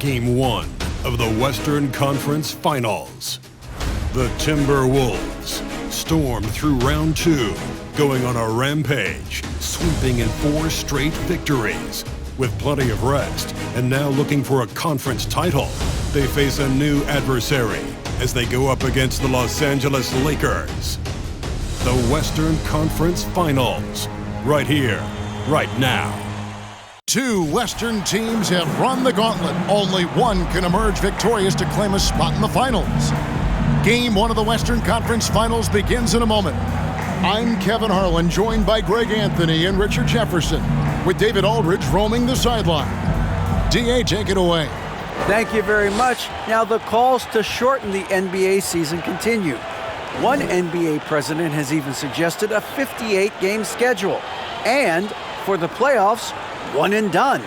Game 1 of the Western Conference Finals. The Timberwolves stormed through round 2, going on a rampage, sweeping in 4 straight victories. With plenty of rest and now looking for a conference title, they face a new adversary as they go up against the Los Angeles Lakers. The Western Conference Finals, right here, right now. 2 Western teams have run the gauntlet. Only one can emerge victorious to claim a spot in the finals. Game 1 of the Western Conference Finals begins in a moment. I'm Kevin Harlan, joined by Greg Anthony and Richard Jefferson, with David Aldridge roaming the sideline. D.A., take it away. Thank you very much. Now the calls to shorten the NBA season continue. One NBA president has even suggested a 58-game schedule. And for the playoffs, one and done.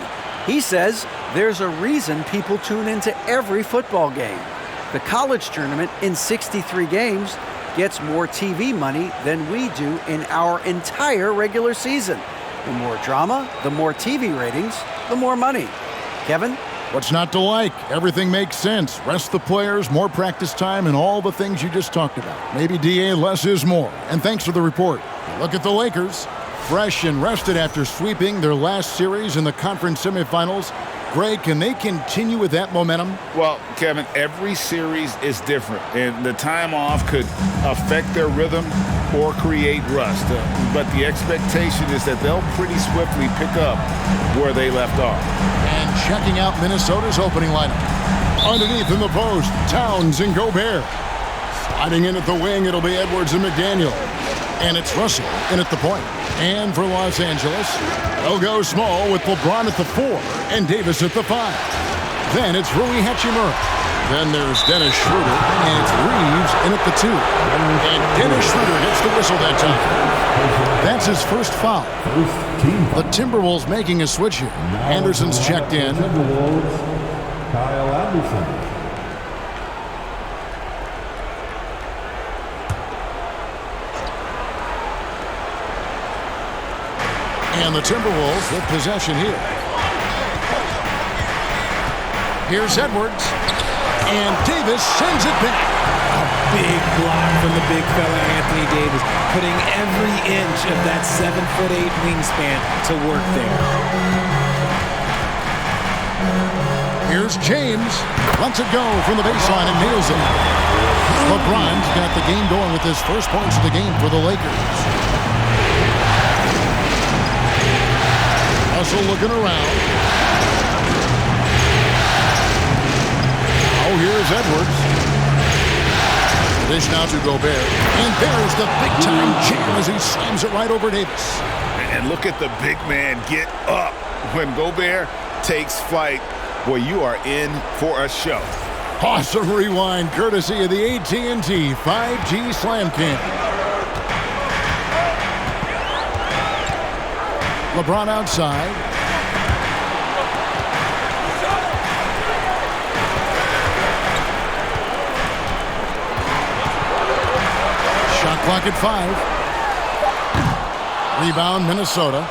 He says there's a reason people tune into every football game. The college tournament in 63 games gets more TV money than we do in our entire regular season. The more drama, the more TV ratings, the more money. Kevin? What's not to like? Everything makes sense. Rest the players, more practice time, and all the things you just talked about. Maybe, D.A., less is more. And thanks for the report. Look at the Lakers. Fresh and rested after sweeping their last series in the conference semifinals. Greg, can they continue with that momentum? Well, Kevin, every series is different, and the time off could affect their rhythm or create rust. But the expectation is that they'll pretty swiftly pick up where they left off. And checking out Minnesota's opening lineup. Underneath in the post, Towns and Gobert. Sliding in at the wing, it'll be Edwards and McDaniel. And it's Russell in at the point. And for Los Angeles, they'll go small with LeBron at the 4 and Davis at the 5. Then it's Rui Hachimura. Then there's Dennis Schroeder, and it's Reeves in at the 2. And Dennis Schroeder gets the whistle that time. That's his first foul. The Timberwolves making a switch here. Anderson's checked in. Kyle Anderson. And the Timberwolves with possession here. Here's Edwards. And Davis sends it back. A big block from the big fella Anthony Davis, putting every inch of that 7'8" wingspan to work there. Here's James. Lets it go from the baseline and nails it. LeBron's got the game going with his first points of the game for the Lakers. Russell looking around. Oh, here's Edwards. Dish now to Gobert. And there's the big-time jam as he slams it right over Davis. And look at the big man get up when Gobert takes flight. Boy, you are in for a show. Awesome rewind courtesy of the AT&T 5G Slam Cam. LeBron outside. Shot clock at 5. Rebound Minnesota.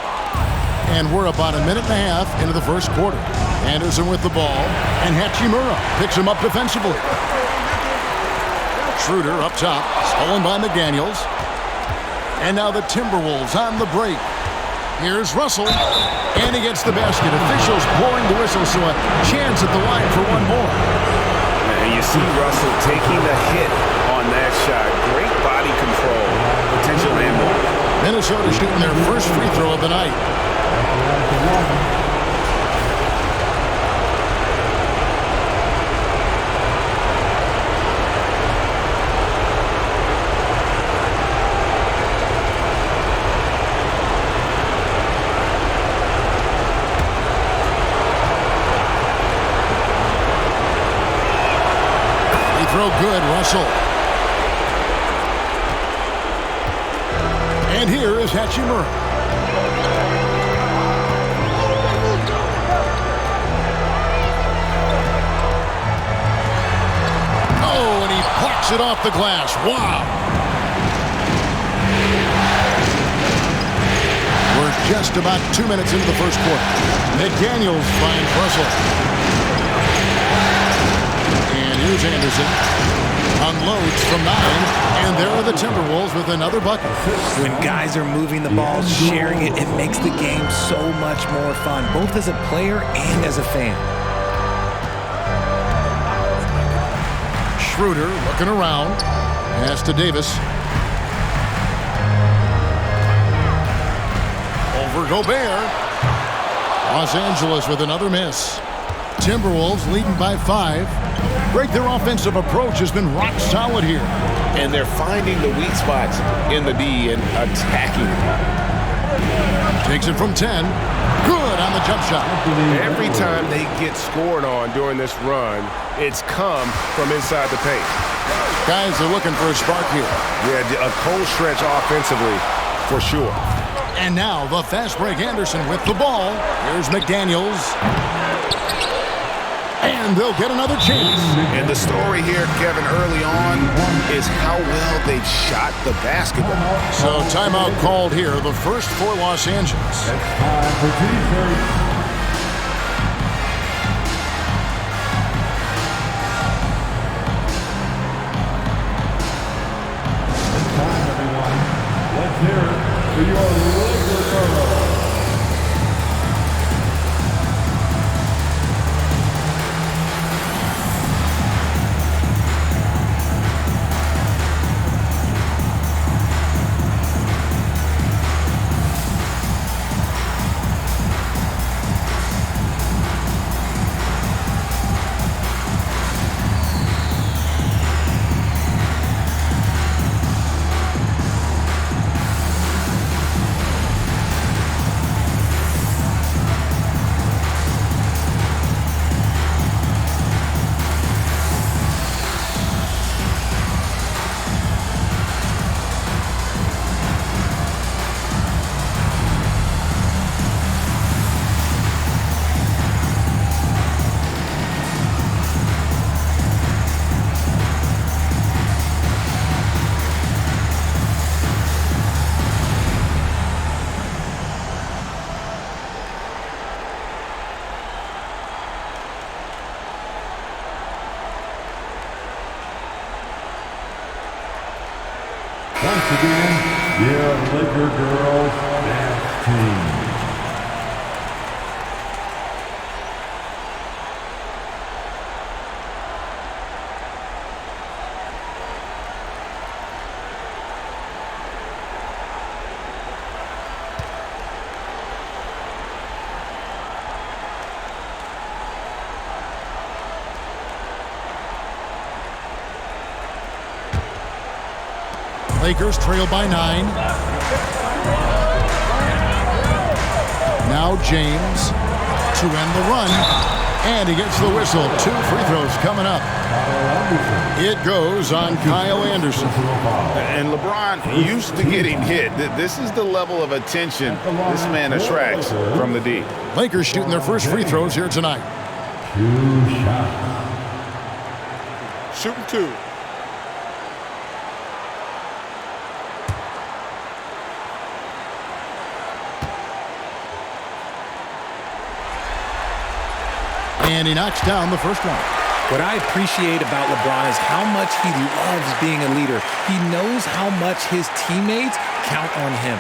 And we're about a minute and a half into the first quarter. Anderson with the ball. And Hachimura picks him up defensively. Schroeder up top. Stolen by McDaniels. And now the Timberwolves on the break. Here's Russell, and he gets the basket. Officials blowing the whistle, so a chance at the line for one more. And you see Russell taking the hit on that shot. Great body control, potential and more. Minnesota shooting their first free throw of the night. Throw good, Russell. And here is Hachimura. Oh, and he plucks it off the glass. Wow. We're just about 2 minutes into the first quarter. McDaniels finds Russell. Here's Anderson. Unloads from 9, and there are the Timberwolves with another bucket. When guys are moving the ball, sharing it, it makes the game so much more fun, both as a player and as a fan. Schroeder looking around. Pass to Davis. Over Gobert. Los Angeles with another miss. Timberwolves leading by 5. Greg, their offensive approach has been rock solid here. And they're finding the weak spots in the D and attacking. Takes it from 10. Good on the jump shot. Every time they get scored on during this run, it's come from inside the paint. Guys are looking for a spark here. Yeah, a cold stretch offensively, for sure. And now the fast break Anderson with the ball. Here's McDaniels. And they'll get another chance. And the story here, Kevin, early on is how well they've shot the basketball. So timeout called here, the first for Los Angeles. Time for T-shirt. It's time, everyone. Let's hear it for your Laker girls. Once again, your Laker girls dance team. Lakers trail by 9. Now James to end the run. And he gets the whistle. 2 free throws coming up. It goes on Kyle Anderson. And LeBron used to getting hit. This is the level of attention this man attracts from the D. Lakers shooting their first free throws here tonight. 2 shots. Shooting 2. And he knocks down the first one. What I appreciate about LeBron is how much he loves being a leader. He knows how much his teammates count on him.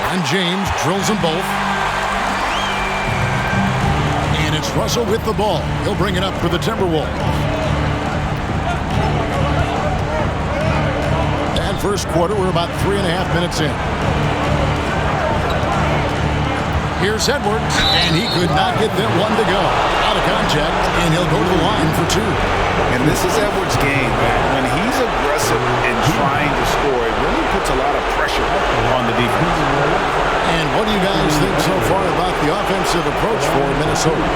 And James drills them both. And it's Russell with the ball. He'll bring it up for the Timberwolves. First quarter, we're about 3.5 minutes in. Here's Edwards, and he could not get that one to go. Out of contact, and he'll go to the line for 2. And this is Edwards' game, man. When he's aggressive and trying to score, it really puts a lot of pressure on the defense. And what do you guys think so far about the offensive approach for Minnesota?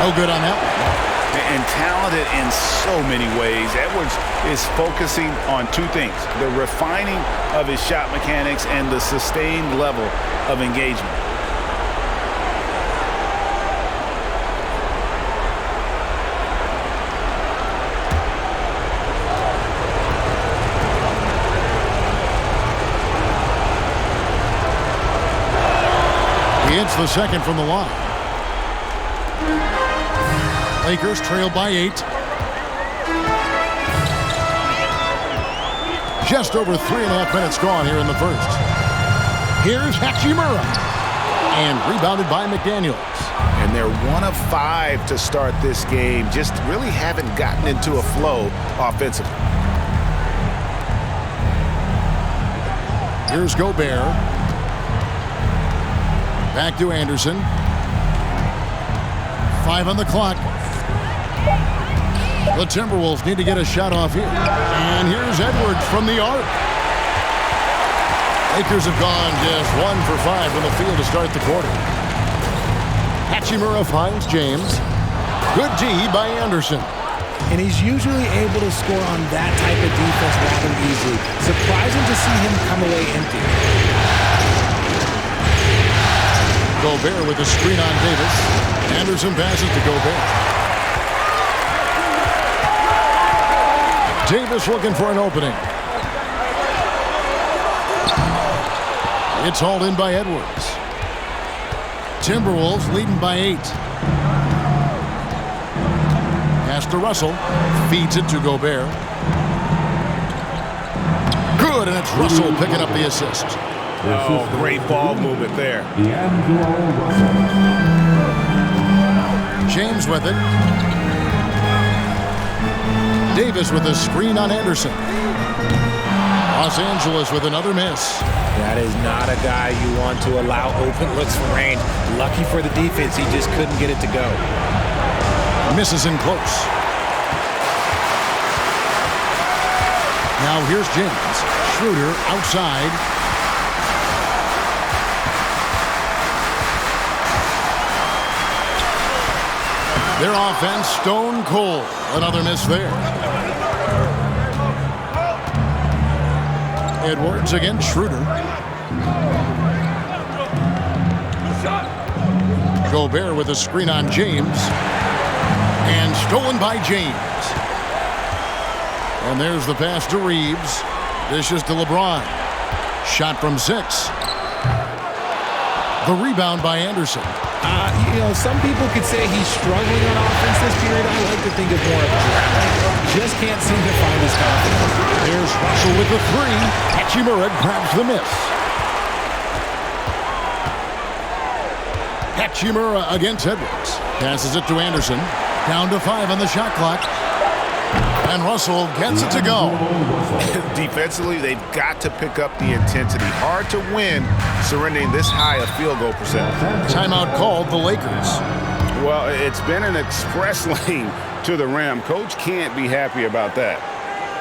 No good on that one. and talented in so many ways. Edwards is focusing on two things: the refining of his shot mechanics and the sustained level of engagement. He hits the second from the line. Lakers trail by 8. Just over 3.5 minutes gone here in the first. Here's Hachimura. And rebounded by McDaniels. And they're 1 of 5 to start this game. Just really haven't gotten into a flow offensively. Here's Gobert. Back to Anderson. 5 on the clock. The Timberwolves need to get a shot off here. And here's Edwards from the arc. Lakers have gone just 1 for 5 from the field to start the quarter. Hachimura finds James. Good D by Anderson. And he's usually able to score on that type of defense rather easily. Surprising to see him come away empty. Gobert with a screen on Davis. Anderson passes to Gobert. Davis looking for an opening. It's hauled in by Edwards. Timberwolves leading by 8. Pass to Russell. Feeds it to Gobert. Good, and it's Russell picking up the assist. Oh, great ball movement there. James with it. Davis with a screen on Anderson. Los Angeles with another miss. That is not a guy you want to allow open looks from range. Lucky for the defense, he just couldn't get it to go. Misses in close. Now here's James. Schroeder outside. Their offense stone cold. Another miss there. Edwards against Schroeder. Gobert with a screen on James. And stolen by James. And there's the pass to Reeves. Dishes to LeBron. Shot from 6. The rebound by Anderson. Some people could say he's struggling on offense this period. I like to think of more of a just can't seem to find his confidence. There's Russell with the 3. Hachimura grabs the miss. Hachimura against Edwards. Passes it to Anderson. Down to 5 on the shot clock. And Russell gets it to go. Defensively, they've got to pick up the intensity. Hard to win surrendering this high a field goal percentage. Timeout called the Lakers. Well, it's been an express lane to the rim. Coach can't be happy about that.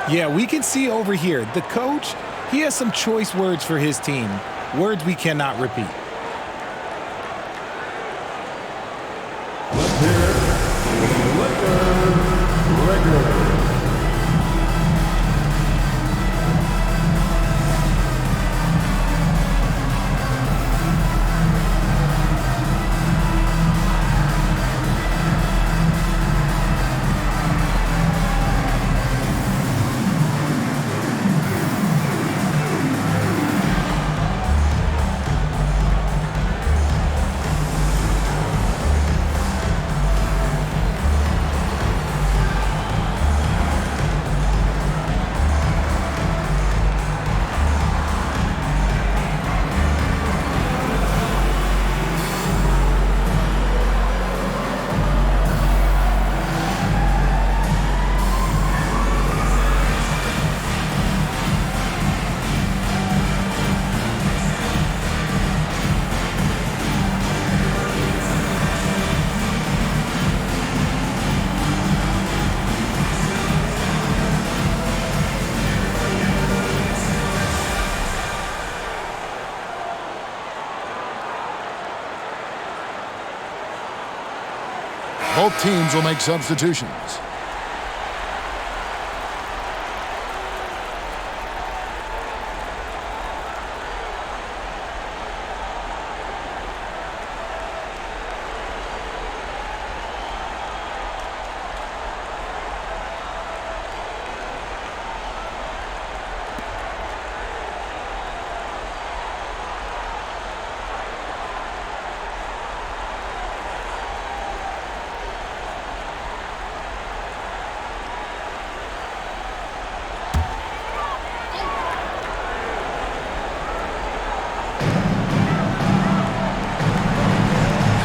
Yeah, we can see over here. The coach, he has some choice words for his team. Words we cannot repeat. Let's hear it for the Lakers regular. teams will make substitutions.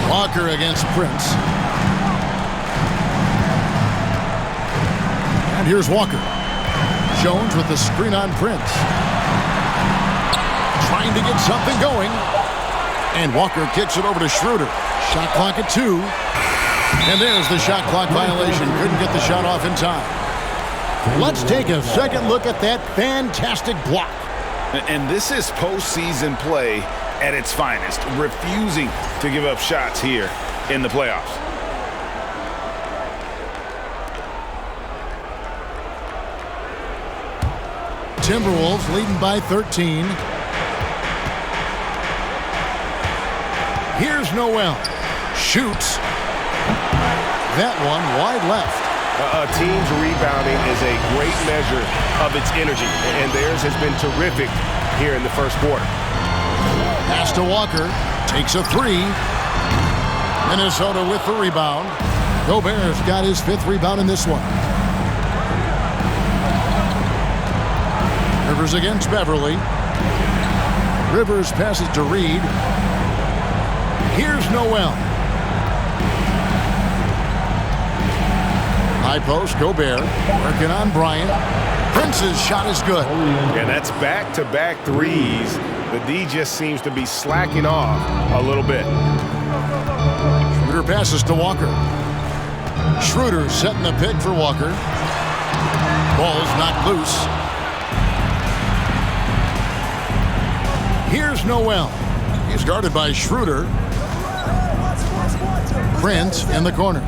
Walker against Prince. And here's Walker. Jones with the screen on Prince. Trying to get something going. And Walker kicks it over to Schroeder. Shot clock at 2. And there's the shot clock violation. Couldn't get the shot off in time. Let's take a second look at that fantastic block. And this is postseason play at its finest, refusing to give up shots here in the playoffs. Timberwolves leading by 13. Here's Noel. Shoots. That one wide left. A team's rebounding is a great measure of its energy, and theirs has been terrific here in the first quarter. Pass to Walker. Takes a 3. Minnesota with the rebound. Gobert's got his 5th rebound in this one. Rivers against Beverly. Rivers passes to Reed. Here's Noel. High post, Gobert. Working on Bryant. Prince's shot is good. And that's back-to-back threes. The D just seems to be slacking off a little bit. Schroeder passes to Walker. Schroeder setting the pick for Walker. Ball's knocked loose. Here's Noel. He's guarded by Schroeder. Prince in the corner.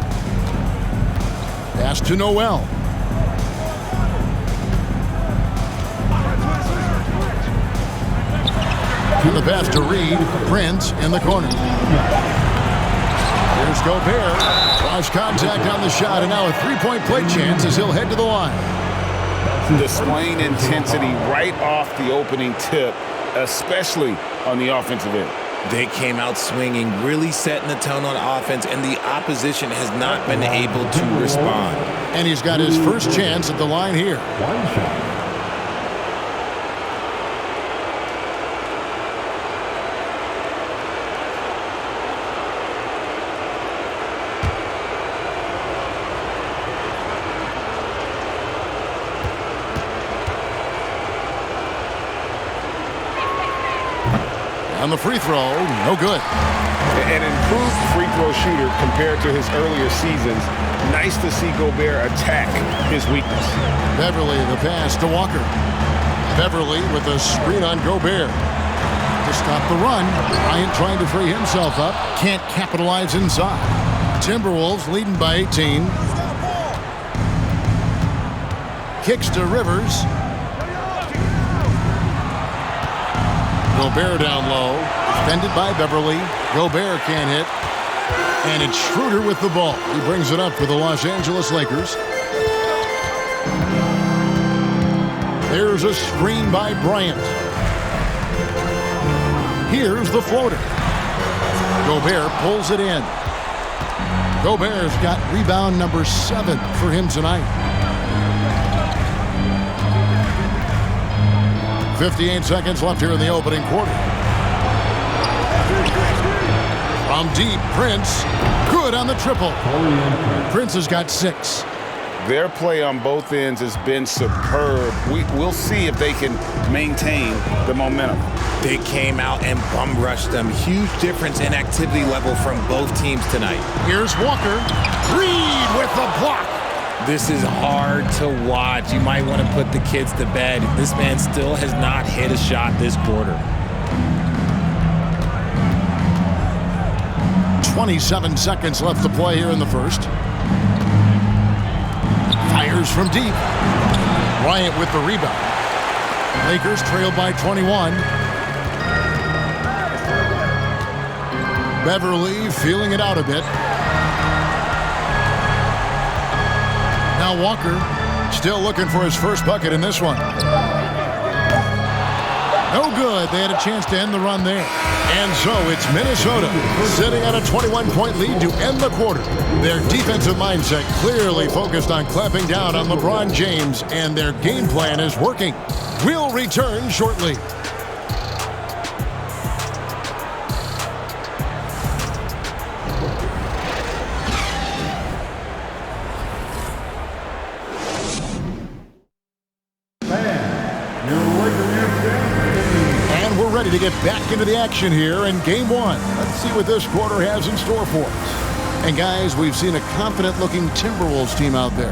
Pass to Noel. The pass to Reed. Prince in the corner. Here's Gobert. Cross contact on the shot, and now a three-point play chance as he'll head to the line. Displaying intensity right off the opening tip, especially on the offensive end. They came out swinging, really setting the tone on offense, and the opposition has not been able to respond. And he's got his first chance at the line here. One shot. On the free throw, no good. An improved free throw shooter compared to his earlier seasons. Nice to see Gobert attack his weakness. Beverly, the pass to Walker. Beverly with a screen on Gobert. To stop the run, Bryant trying to free himself up. Can't capitalize inside. Timberwolves leading by 18. Kicks to Rivers. Gobert down low. Defended by Beverly. Gobert can't hit. And it's Schroeder with the ball. He brings it up for the Los Angeles Lakers. There's a screen by Bryant. Here's the floater. Gobert pulls it in. Gobert's got rebound number 7 for him tonight. 58 seconds left here in the opening quarter. From deep, Prince. Good on the triple. Prince has got 6. Their play on both ends has been superb. We'll see if they can maintain the momentum. They came out and bum rushed them. Huge difference in activity level from both teams tonight. Here's Walker. Reed with the block. This is hard to watch. You might want to put the kids to bed. This man still has not hit a shot this quarter. 27 seconds left to play here in the first. Fires from deep. Bryant with the rebound. Lakers trailed by 21. Beverly feeling it out a bit. Now Walker still looking for his first bucket in this one. No good. They had a chance to end the run there. And so it's Minnesota sitting at a 21-point lead to end the quarter. Their defensive mindset clearly focused on clamping down on LeBron James, and their game plan is working. We'll return shortly. And we're ready to get back into the action here in Game 1. Let's see what this quarter has in store for us. And guys, we've seen a confident-looking Timberwolves team out there.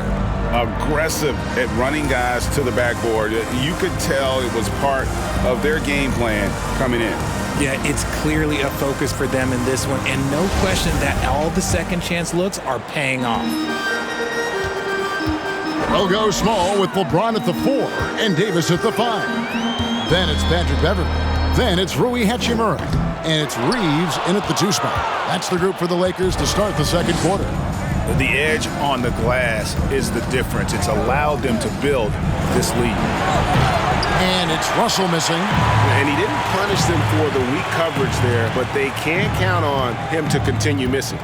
Aggressive at running guys to the backboard. You could tell it was part of their game plan coming in. Yeah, it's clearly a focus for them in this one, and no question that all the second chance looks are paying off. They'll go small with LeBron at the 4 and Davis at the 5. Then it's Patrick Beverly. Then it's Rui Hachimura. And it's Reeves in at the 2 spot. That's the group for the Lakers to start the second quarter. The edge on the glass is the difference. It's allowed them to build this lead. And it's Russell missing. And he didn't punish them for the weak coverage there, but they can count on him to continue missing.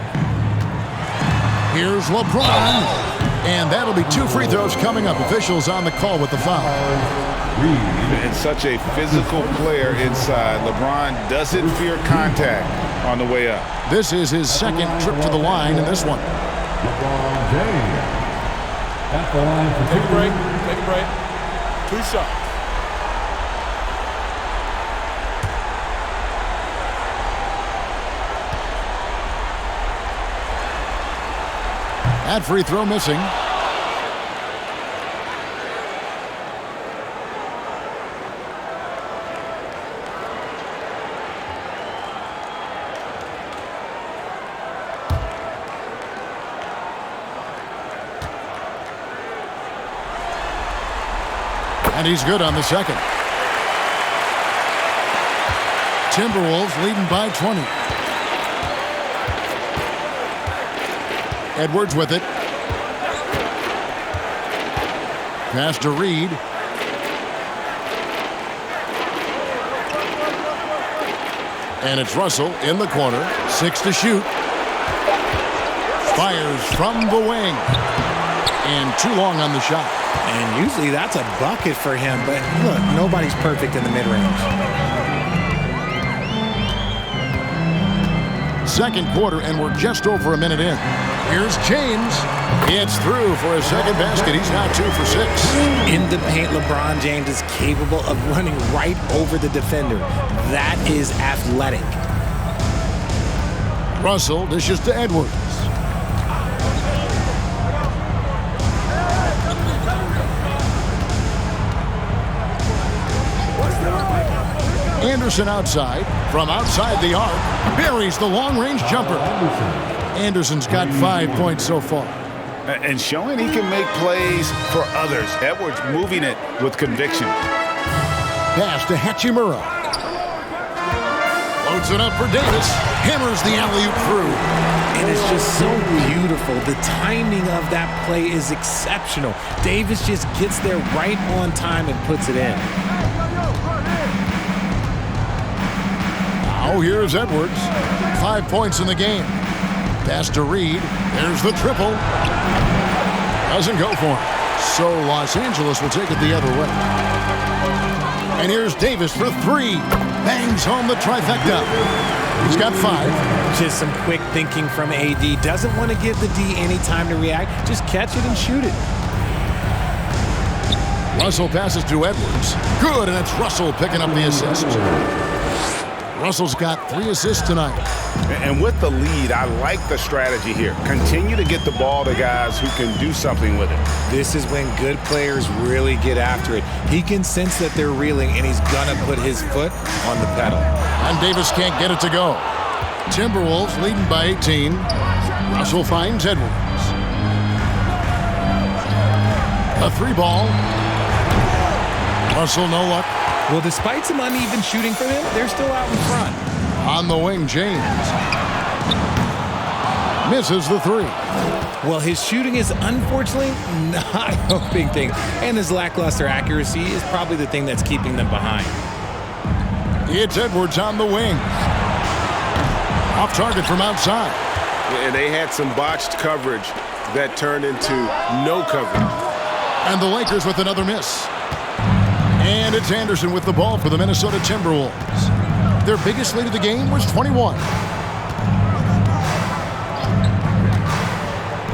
Here's LeBron. And that'll be 2 free throws coming up. Officials on the call with the foul. And such a physical player inside. LeBron doesn't fear contact on the way up. This is his second trip to the line in this one. LeBron James. At the line for Take a break. Take a break. 2 shots. That free throw missing. And he's good on the second. Timberwolves leading by 20. Edwards with it. Pass to Reed. And it's Russell in the corner. 6 to shoot. Fires from the wing. And too long on the shot. And usually that's a bucket for him, but look, nobody's perfect in the mid-range. Second quarter, and we're just over a minute in. Here's James. It's through for his second basket. He's now 2 for 6. In the paint, LeBron James is capable of running right over the defender. That is athletic. Russell dishes to Edwards. Anderson outside. From outside the arc, buries the long-range jumper. Anderson's got 5 points so far. And showing he can make plays for others. Edwards moving it with conviction. Pass to Hachimura. Loads it up for Davis. Hammers the alley-oop through. And it's just so beautiful. The timing of that play is exceptional. Davis just gets there right on time and puts it in. Now here's Edwards. 5 points in the game. Pass to Reed. There's the triple. Doesn't go for him. So Los Angeles will take it the other way. And here's Davis for 3. Bangs home the trifecta. He's got 5. Just some quick thinking from AD. Doesn't want to give the D any time to react. Just catch it and shoot it. Russell passes to Edwards. Good, and it's Russell picking up the assist. Russell's got 3 assists tonight. And with the lead, I like the strategy here. Continue to get the ball to guys who can do something with it. This is when good players really get after it. He can sense that they're reeling, and he's going to put his foot on the pedal. And Davis can't get it to go. Timberwolves leading by 18. Russell finds Edwards. A 3-ball. Russell, no luck. Well, despite some uneven shooting from him, they're still out in front. On the wing, James. Misses the 3. Well, his shooting is unfortunately not a big thing, and his lackluster accuracy is probably the thing that's keeping them behind. It's Edwards on the wing. Off target from outside. And they had some botched coverage that turned into no coverage. And the Lakers with another miss. And it's Anderson with the ball for the Minnesota Timberwolves. Their biggest lead of the game was 21.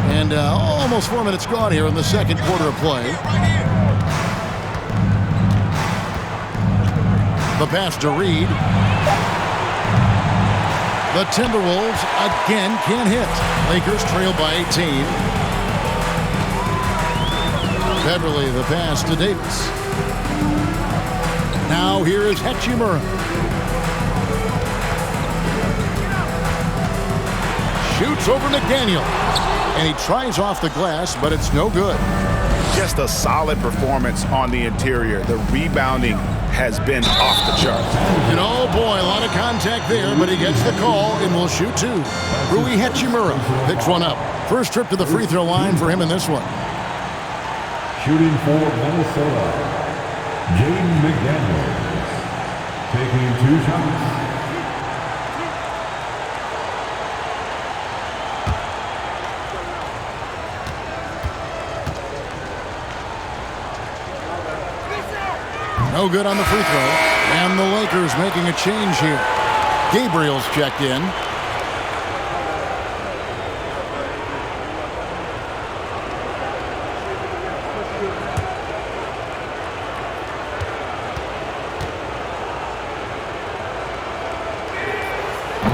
And almost 4 minutes gone here in the second quarter of play. The pass to Reed. The Timberwolves again can't hit. Lakers trail by 18. Beverly, the pass to Davis. Now here is Hachimura. Shoots over McDaniel. And he tries off the glass, but it's no good. Just a solid performance on the interior. The rebounding has been off the charts. And oh boy, a lot of contact there, but he gets the call and will shoot 2. Rui Hachimura picks one up. First trip to the free throw line for him in this one. Shooting for Minnesota, Jaden McDaniel. Taking 2 shots. No good on the free throw. And the Lakers making a change here. Gabriel's checked in.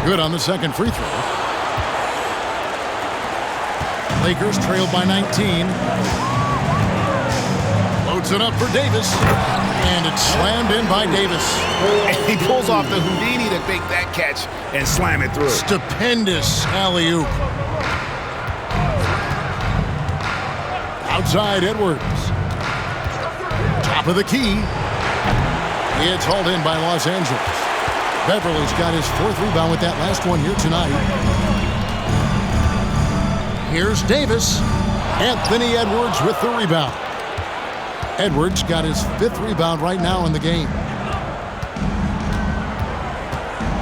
Good on the second free throw. Lakers trailed by 19. Loads it up for Davis. And it's slammed in by Davis. And he pulls off the Houdini to make that catch and slam it through. Stupendous alley-oop. Outside Edwards. Top of the key. It's hauled in by Los Angeles. Beverly's got his 4th rebound with that last one here tonight. Here's Davis. Anthony Edwards with the rebound. Edwards got his 5th rebound right now in the game.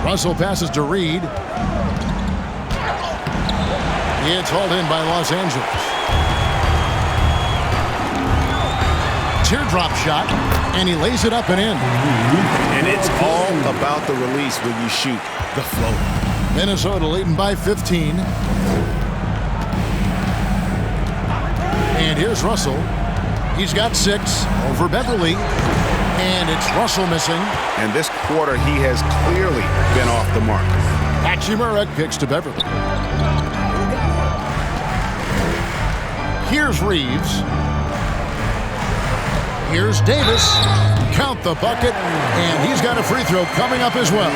Russell passes to Reed. It's hauled in by Los Angeles. Teardrop shot, and he lays it up and in. And it's all about the release when you shoot the float. Minnesota leading by 15. And here's Russell. He's got 6 over Beverly. And it's Russell missing. And this quarter, he has clearly been off the mark. Hachimura kicks to Beverly. Here's Reeves. Here's Davis. Count the bucket. And he's got a free throw coming up as well.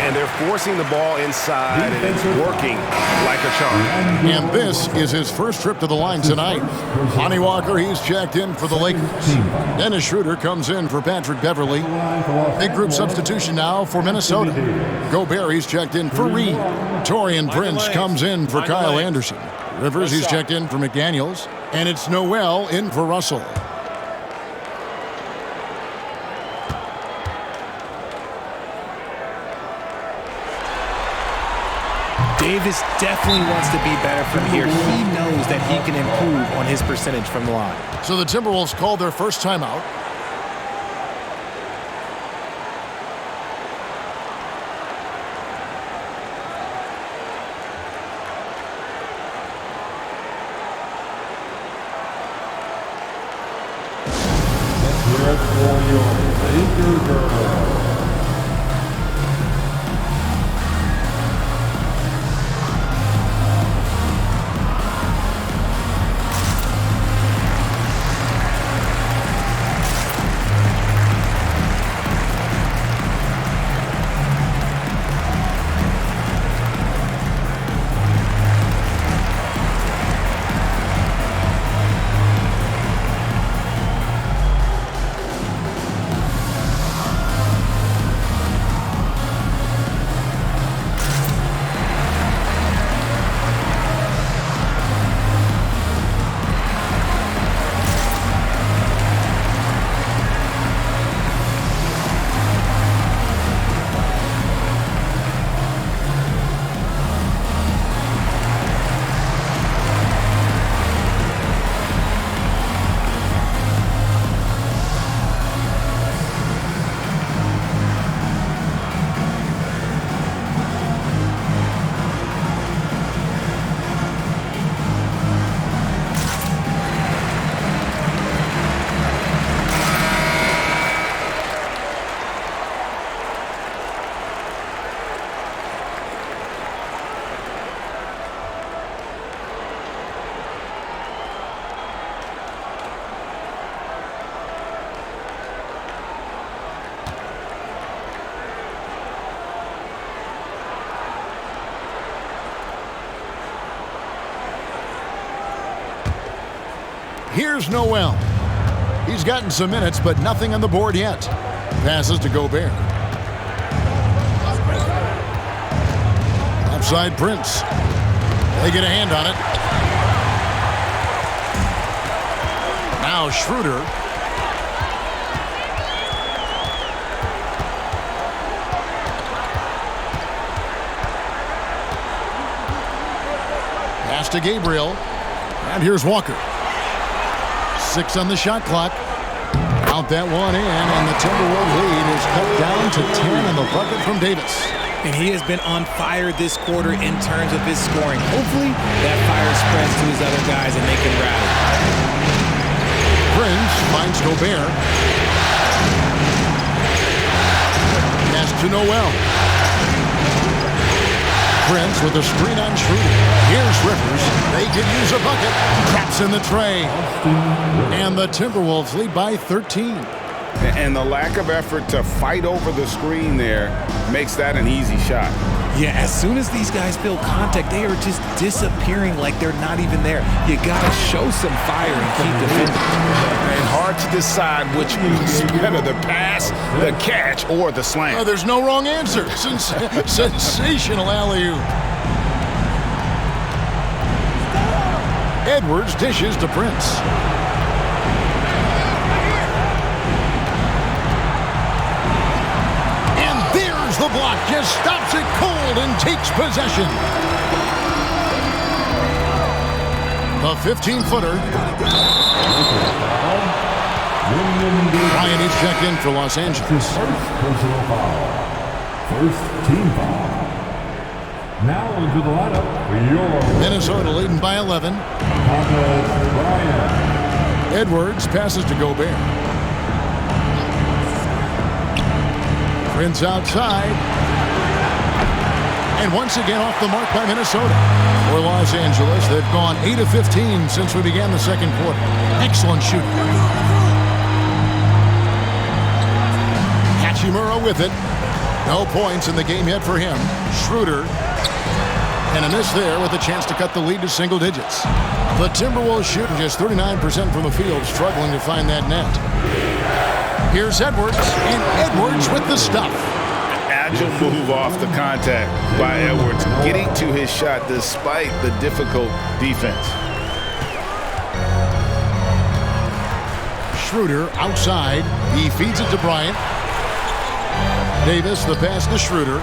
And they're forcing the ball inside, and it's working like a charm. And this is his first trip to the line tonight. Lonnie Walker, he's checked in for the Lakers. Dennis Schroeder comes in for Patrick Beverly. Big group substitution now for Minnesota. Gobert, he's checked in for Reed. Torian Prince comes in for Kyle Anderson. Rivers, he's checked in for McDaniels. And it's Noel in for Russell. Davis definitely wants to be better from here. He knows that he can improve on his percentage from the line. So the Timberwolves called their first timeout. Let's for your Lakers girls. Here's Noel. He's gotten some minutes, but nothing on the board yet. Passes to Gobert. Outside Prince. They get a hand on it. Now Schroeder. Pass to Gabriel. And here's Walker. 6 on the shot clock. Count that one in, and the Timberwolves lead is cut down to 10 on the bucket from Davis. And he has been on fire this quarter in terms of his scoring. Hopefully that fire spreads to his other guys and they can rally. Prince finds Gobert. Pass to Noel. Prince with a screen on Schroeder. Here's Rivers. They could use a bucket. Traps in the tray. And the Timberwolves lead by 13. And the lack of effort to fight over the screen there makes that an easy shot. Yeah, as soon as these guys feel contact, they are just disappearing like they're not even there. You got to show some fire and keep defending. And hard to decide which is better, the pass, the catch, or the slam. Oh, there's no wrong answer. Sensational alley-oop. Edwards dishes to Prince. The block just stops it cold and takes possession. The 15-footer. Bryant is checked in for Los Angeles. First personal foul. First team foul. Now into the lineup for your Minnesota leading by 11. Bryant. Edwards passes to Gobert. Prince outside. And once again off the mark by Minnesota. For Los Angeles, they've gone 8 of 15 since we began the second quarter. Excellent shooting. Hachimura with it. No points in the game yet for him. Schroeder. And a miss there with a chance to cut the lead to single digits. The Timberwolves shooting just 39% from the field, struggling to find that net. Here's Edwards, and Edwards with the stuff. Agile move off the contact by Edwards, getting to his shot despite the difficult defense. Schroeder outside. He feeds it to Bryant. Davis, the pass to Schroeder.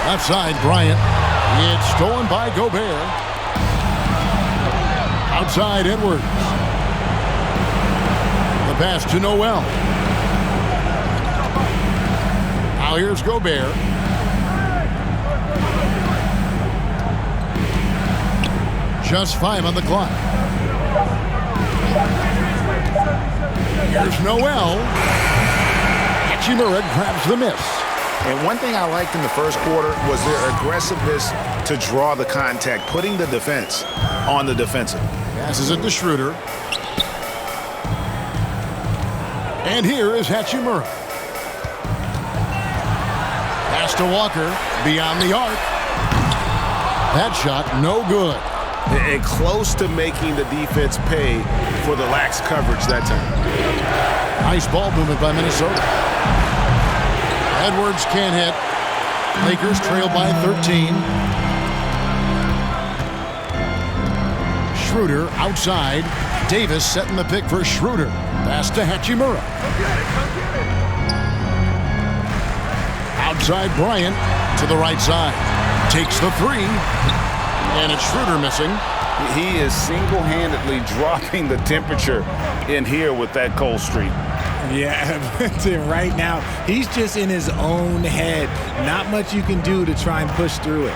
Left side, Bryant. It's stolen by Gobert. Outside, Edwards. The pass to Noel. Now here's Gobert. Just 5 on the clock. Here's Noel. Hachimura grabs the miss. And one thing I liked in the first quarter was their aggressiveness to draw the contact, putting the defense on the defensive. Passes it to Schroeder. And here is Hachimura. Pass to Walker. Beyond the arc. That shot, no good. And close to making the defense pay for the lax coverage that time. Nice ball movement by Minnesota. Edwards can't hit. Lakers trail by 13. Schroeder outside. Davis setting the pick for Schroeder. Pass to Hachimura. Outside Bryant to the right side. Takes the 3. And it's Schroeder missing. He is single-handedly dropping the temperature in here with that cold streak. Yeah, right now, he's just in his own head. Not much you can do to try and push through it.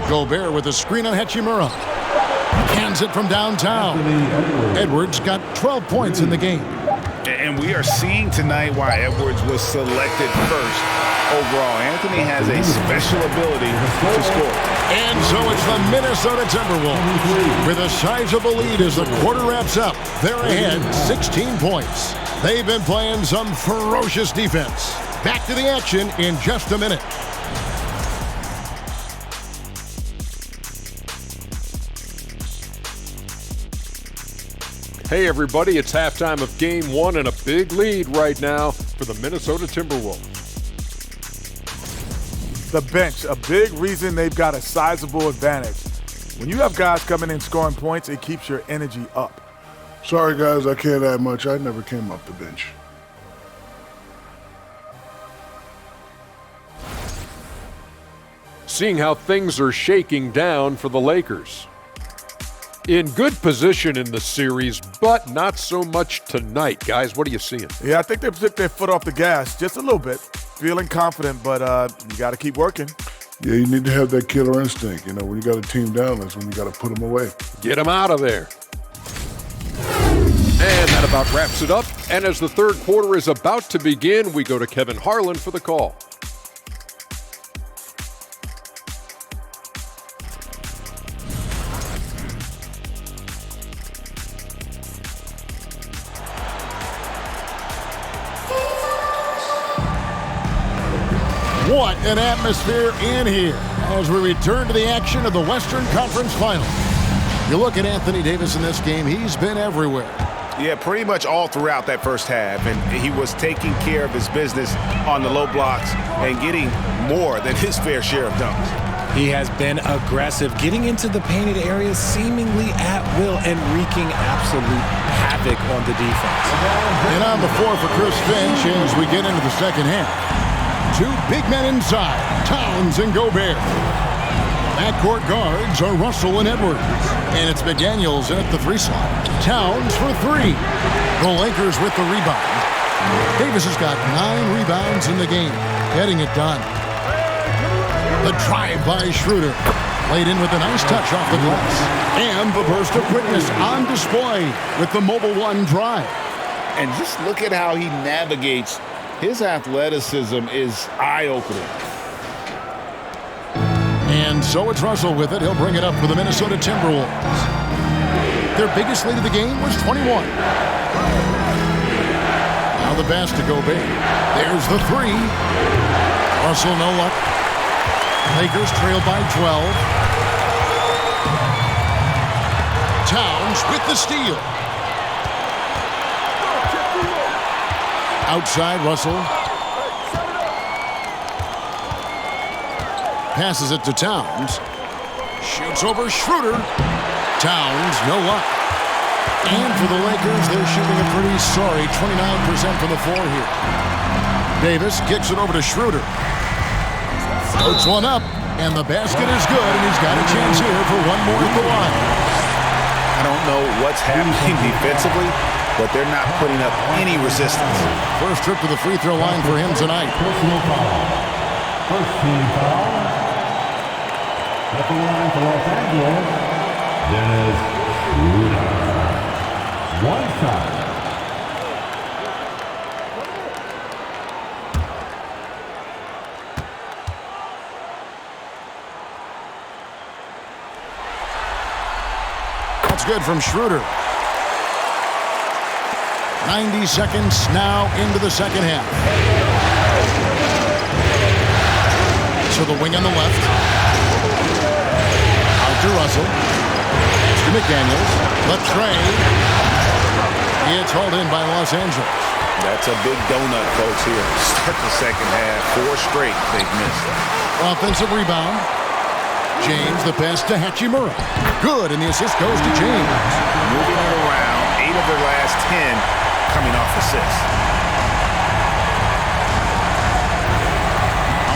Gobert with a screen on Hachimura. Hands it from downtown. Edwards got 12 points in the game. And we are seeing tonight why Edwards was selected first overall. Anthony has a special ability to score. And so it's the Minnesota Timberwolves with a sizable lead as the quarter wraps up. They're ahead 16 points. They've been playing some ferocious defense. Back to the action in just a minute. Hey everybody, it's halftime of game one and a big lead right now for the Minnesota Timberwolves. The bench, a big reason they've got a sizable advantage. When you have guys coming in scoring points, it keeps your energy up. Sorry, guys, I can't add much. I never came off the bench. Seeing how things are shaking down for the Lakers. In good position in the series, but not so much tonight. Guys, what are you seeing? Yeah, I think they've took their foot off the gas just a little bit. Feeling confident, but you got to keep working. Yeah, you need to have that killer instinct. You know, when you got a team down, that's when you got to put them away. Get them out of there. And that about wraps it up. And as the third quarter is about to begin, we go to Kevin Harlan for the call. What an atmosphere in here as we return to the action of the Western Conference Finals. You look at Anthony Davis in this game, he's been everywhere. Yeah, pretty much all throughout that first half, and he was taking care of his business on the low blocks and getting more than his fair share of dunks. He has been aggressive, getting into the painted areas seemingly at will and wreaking absolute havoc on the defense. And on the floor for Chris Finch as we get into the second half. Two big men inside, Towns and Gobert. Backcourt guards are Russell and Edwards. And it's McDaniels in at the three slot. Towns for three. The Lakers with the rebound. Davis has got 9 rebounds in the game, getting it done. The drive by Schroeder. Laid in with a nice touch off the glass. And the burst of quickness on display with the Mobile One drive. And just look at how he navigates. His athleticism is eye-opening. And so it's Russell with it. He'll bring it up for the Minnesota Timberwolves. Their biggest lead of the game was 21. Now the pass to Gobert. There's the three. Russell, no luck. Lakers trail by 12. Towns with the steal. Outside, Russell. Passes it to Towns. Shoots over Schroeder. Towns, no luck. And for the Lakers, they're shooting a pretty sorry 29% from the floor here. Davis kicks it over to Schroeder. Floats one up, and the basket is good, and he's got a chance here for one more at the line. I don't know what's happening defensively, but they're not putting up any resistance. First trip to the free throw line for him tonight. Personal foul. First team foul. At the line for Los Angeles, Dennis Schroeder. One shot. That's good from Schroeder. 90 seconds now into the second half. So the wing on the left. Out to Russell. To McDaniels. The trade. It's hauled in by Los Angeles. That's a big donut, folks, here. Start the second half. 4 straight they've missed. Offensive rebound. James, the pass to Hachimura. Good, and the assist goes to James. Moving it around. 8 of their last 10 coming off assists.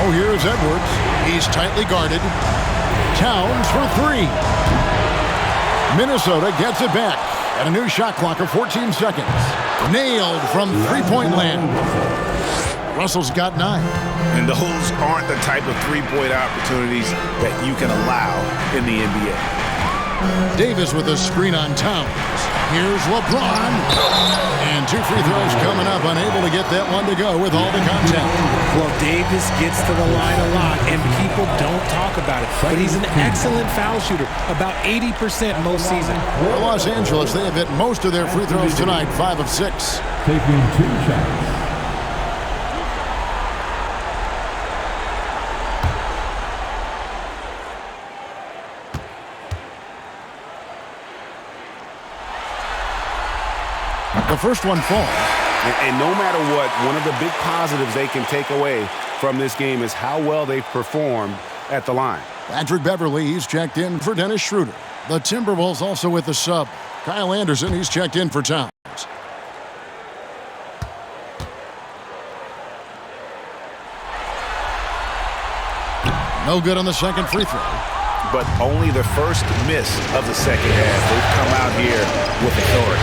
Oh, here's Edwards. He's tightly guarded. Towns for three. Minnesota gets it back. And a new shot clock of 14 seconds. Nailed from three-point land. Russell's got 9. And those aren't the type of three-point opportunities that you can allow in the NBA. Davis with a screen on Towns. Here's LeBron. And 2 free throws coming up. Unable to get that one to go with all the contact. Well, Davis gets to the line a lot, and people don't talk about it. But he's an excellent foul shooter, about 80% most season. For Los Angeles, they have hit most of their free throws tonight, 5 of 6. Taking 2 shots. The first one falls. And no matter what, one of the big positives they can take away from this game is how well they've performed at the line. Patrick Beverly, he's checked in for Dennis Schroeder. The Timberwolves also with the sub. Kyle Anderson, he's checked in for Towns. No good on the second free throw. But only the first miss of the second half. They've come out here with authority.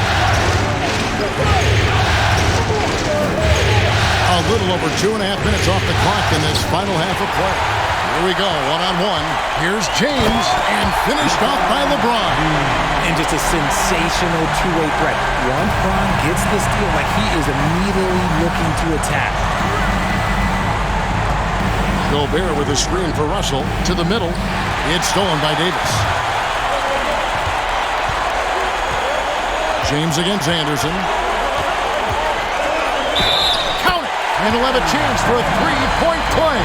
A little over 2.5 minutes off the clock in this final half of play. Here we go, one-on-one. Here's James, and finished off by LeBron. And just a sensational two-way threat. Once LeBron gets the steal, like he is immediately looking to attack. Gobert with a screen for Russell to the middle. It's stolen by Davis. James against Anderson. Count it! And he'll have a chance for a three-point play.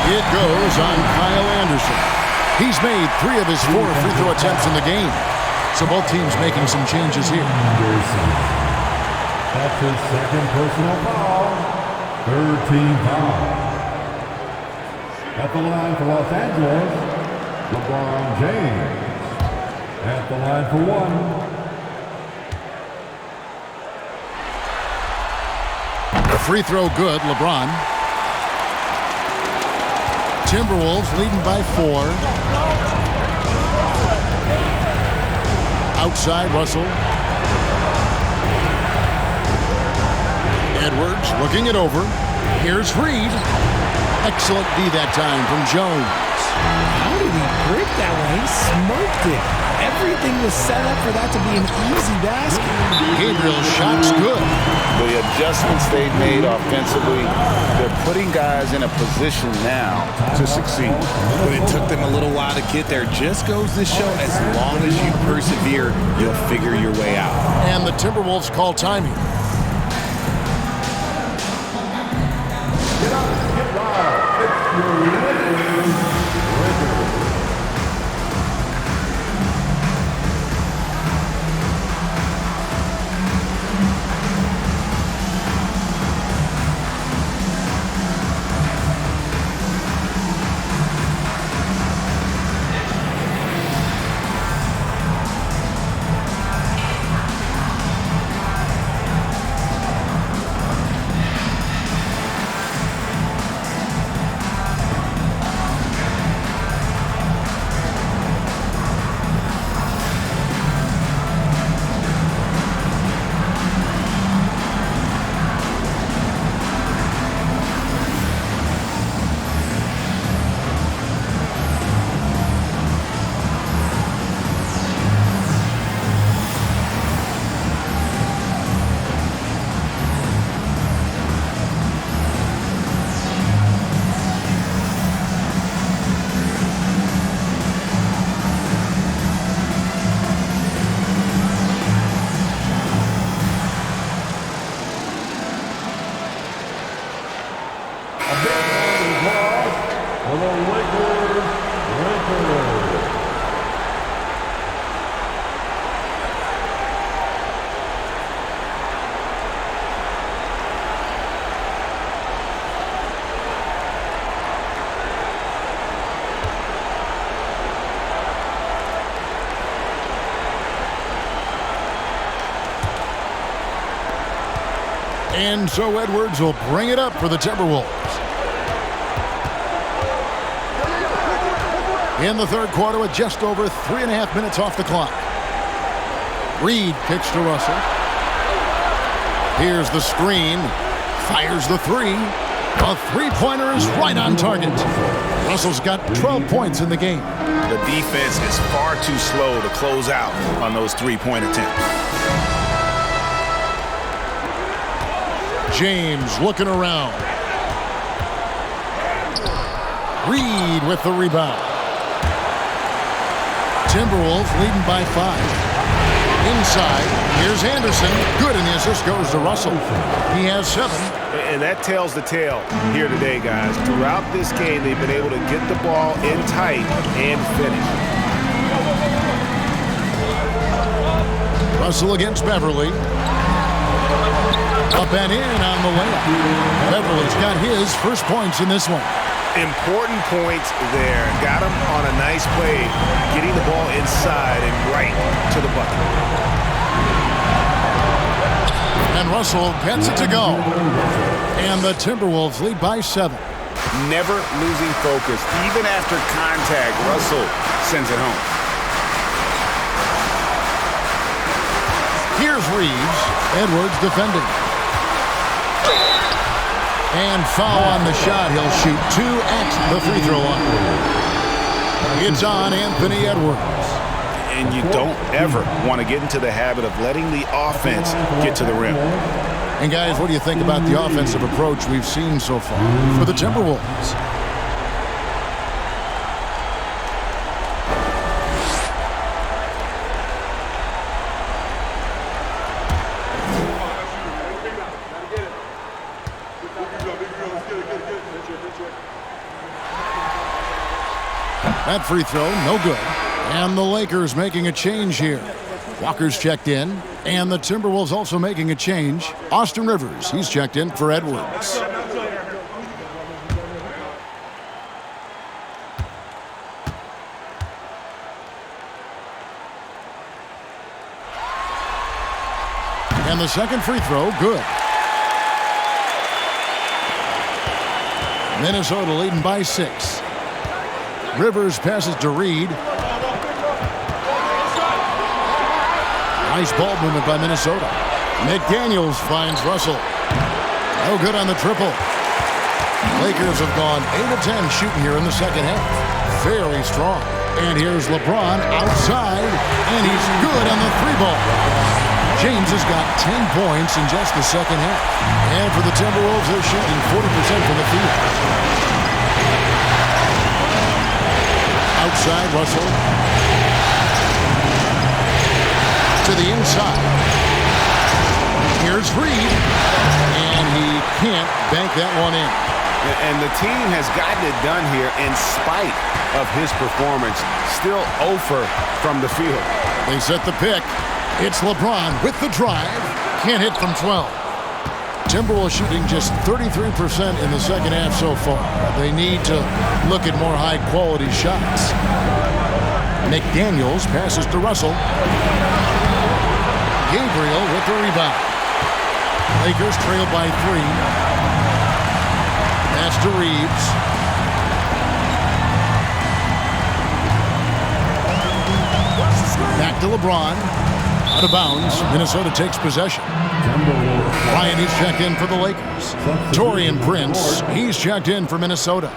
It goes on Kyle Anderson. He's made 3 of his 4 free throw attempts in the game. So both teams making some changes here. Anderson. That's his second personal foul. Third team foul. At the line for Los Angeles, LeBron James. At the line for 1. The free throw good, LeBron. Timberwolves leading by 4. Outside, Russell. Edwards looking it over. Here's Reed. Excellent D that time from Jones. How did he break that one? He smoked it. Everything was set up for that to be an easy basket. Gabriel's shot's good. The adjustments they've made offensively, they're putting guys in a position now to succeed. But it took them a little while to get there. Just goes to show as long as you persevere, you'll figure your way out. And the Timberwolves call time here. And so Edwards will bring it up for the Timberwolves. In the third quarter with just over 3.5 minutes off the clock. Reed kicks to Russell. Here's the screen. Fires the 3. A three-pointer is right on target. Russell's got 12 points in the game. The defense is far too slow to close out on those three-point attempts. James looking around. Reed with the rebound. Timberwolves leading by 5. Inside, here's Anderson. Good, and the assist goes to Russell. He has 7. And that tells the tale here today, guys. Throughout this game, they've been able to get the ball in tight and finish. Russell against Beverly. Up and in on the layup. Beverly's got his first points in this one. Important points there. Got him on a nice play, getting the ball inside and right to the bucket. And Russell gets it to go. And the Timberwolves lead by 7. Never losing focus. Even after contact, Russell sends it home. Here's Reeves. Edwards defending. And foul on the shot. He'll shoot 2 at the free throw line. It's on Anthony Edwards. And you don't ever want to get into the habit of letting the offense get to the rim. And guys, what do you think about the offensive approach we've seen so far for the Timberwolves? That free throw, no good. And the Lakers making a change here. Walker's checked in, and the Timberwolves also making a change. Austin Rivers, he's checked in for Edwards. And the second free throw, good. Minnesota leading by 6. Rivers passes to Reed. Nice ball movement by Minnesota. McDaniels finds Russell. No good on the triple. Lakers have gone 8 of 10 shooting here in the second half. Very strong. And here's LeBron outside, and he's good on the 3-ball. James has got 10 points in just the second half. And for the Timberwolves, they're shooting 40% from the field. Outside, Russell. To the inside. Here's Reed. And he can't bank that one in. And the team has gotten it done here in spite of his performance. Still 0 from the field. They set the pick. It's LeBron with the drive. Can't hit from 12. Timberwolves shooting just 33% in the second half so far. They need to look at more high-quality shots. McDaniels passes to Russell. Gabriel with the rebound. Lakers trail by 3. Pass to Reeves. Back to LeBron. Out of bounds. Minnesota takes possession. Ryan, he's checked in for the Lakers. Taurean Prince, he's checked in for Minnesota.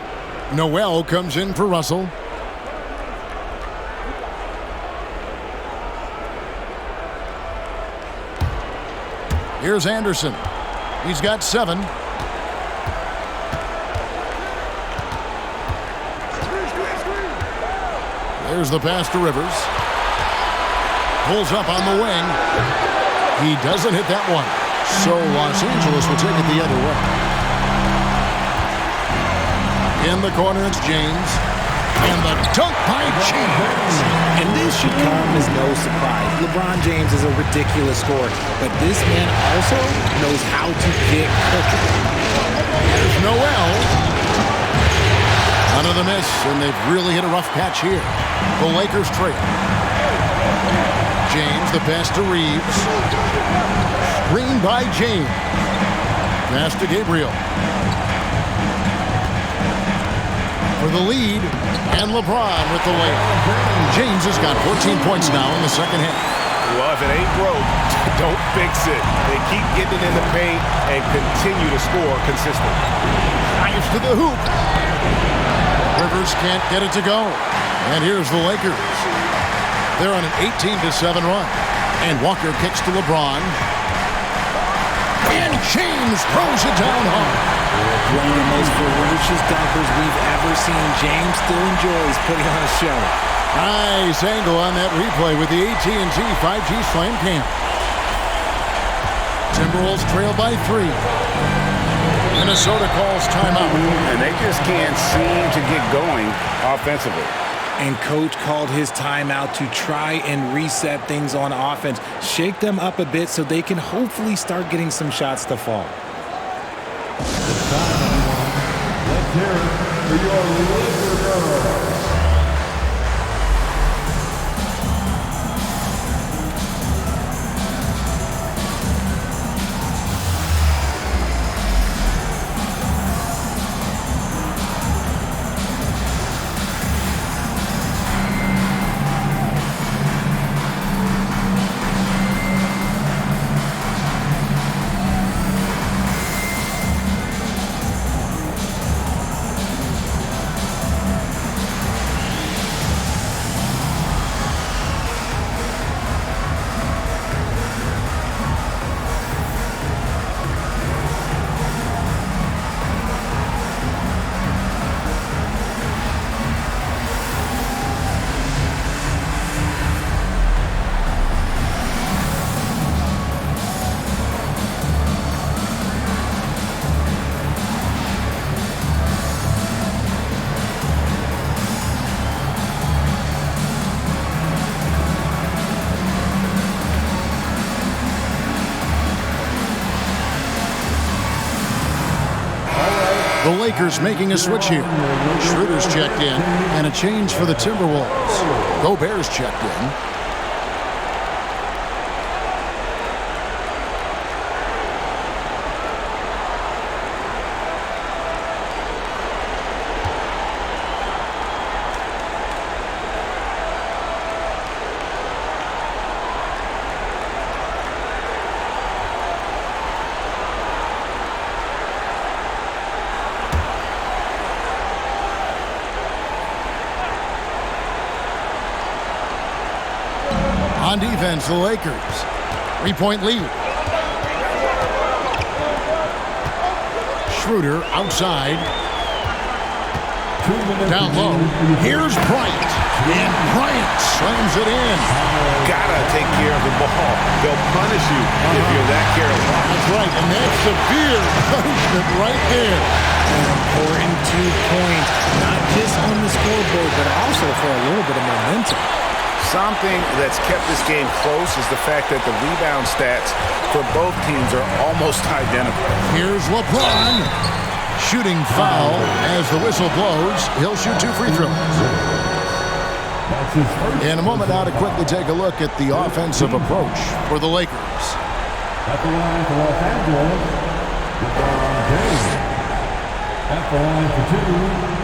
Noel comes in for Russell. Here's Anderson. He's got 7. There's the pass to Rivers. Pulls up on the wing. He doesn't hit that one. So Los Angeles will take it the other way. In the corner, it's James. And the dunk by James. And this should come as no surprise. LeBron James is a ridiculous scorer, but this man also knows how to get cooking. There's Noel. Under the miss, and they've really hit a rough patch here. The Lakers trail. James, the pass to Reeves. Screen by James. Pass to Gabriel. For the lead, and LeBron with the layup. James has got 14 points now in the second half. Well, if it ain't broke, don't fix it. They keep getting it in the paint and continue to score consistently. Drives to the hoop. Rivers can't get it to go. And here's the Lakers. They're on an 18-7 run. And Walker kicks to LeBron. And James throws it down hard. One of the most ferocious dunkers we've ever seen. James still enjoys putting on a show. Nice angle on that replay with the AT&T 5G Slam Cam. Timberwolves trail by 3. Minnesota calls timeout. And they just can't seem to get going offensively. And coach called his timeout to try and reset things on offense, shake them up a bit so they can hopefully start getting some shots to fall. Let's hear it for your Laker girls. The Lakers making a switch here. Schroeder's checked in, and a change for the Timberwolves. Gobert's checked in. On defense, the Lakers. 3-point lead. Schroeder outside. Down low. Here's Bryant. And Bryant slams it in. Gotta take care of the ball. They'll punish you if you're that careless. That's right, and that's severe punishment right there. An important 2 points, not just on the scoreboard, but also for a little bit of momentum. Something that's kept this game close is the fact that the rebound stats for both teams are almost identical. Here's LeBron. Shooting foul as the whistle blows. He'll shoot 2 free throws. In a moment now to quickly take a look at the offensive approach for the Lakers. At the line for Los Angeles, LeBron James. At the line for 2.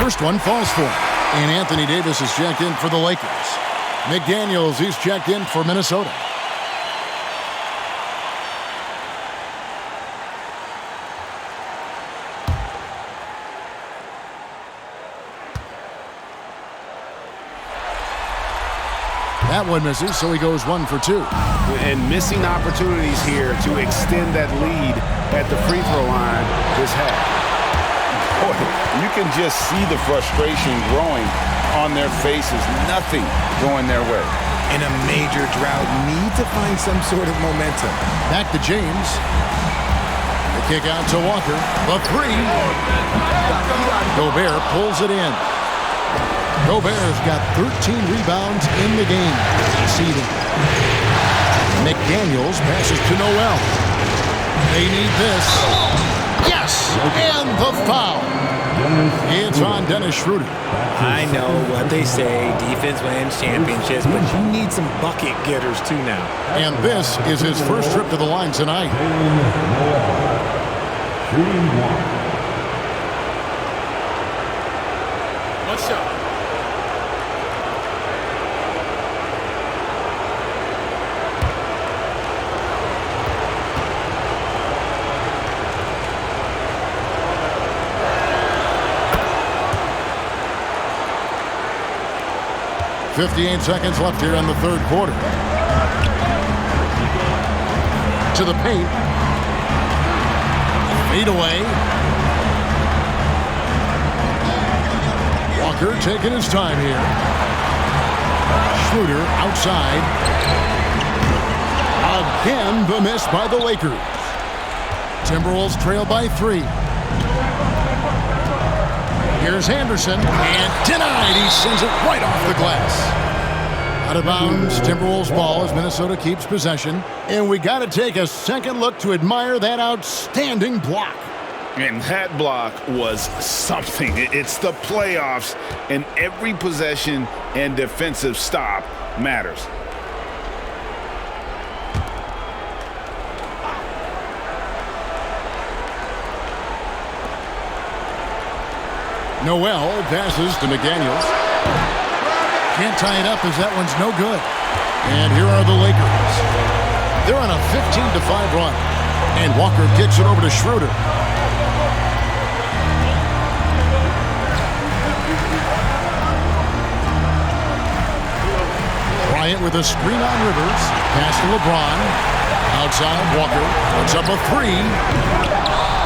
First one falls for him. And Anthony Davis is checked in for the Lakers. McDaniels, he's checked in for Minnesota. That one misses, so he goes 1 for 2. And missing opportunities here to extend that lead at the free throw line this half. Boy, you can just see the frustration growing on their faces. Nothing going their way. In a major drought, need to find some sort of momentum. Back to James. The kick out to Walker. The 3. Gobert pulls it in. Gobert's got 13 rebounds in the game. Seeding. McDaniels passes to Noel. They need this. Yes! And the foul. It's on Dennis Schroeder. I know what they say, defense wins championships, but you need some bucket getters too now. And this is his first trip to the line tonight. Shooting 1. What's up? .58 seconds left here in the third quarter. To the paint. Fade away. Walker taking his time here. Schroeder outside. Again, the miss by the Lakers. Timberwolves trail by 3. Here's Anderson, and denied. He sends it right off the glass. Out of bounds, Timberwolves ball as Minnesota keeps possession. And we got to take a second look to admire that outstanding block. And that block was something. It's the playoffs, and every possession and defensive stop matters. Noel passes to McDaniels. Can't tie it up as that one's no good. And here are the Lakers. They're on a 15-5 run. And Walker kicks it over to Schroeder. Bryant with a screen on Rivers. Pass to LeBron. Outside, Walker puts up a 3.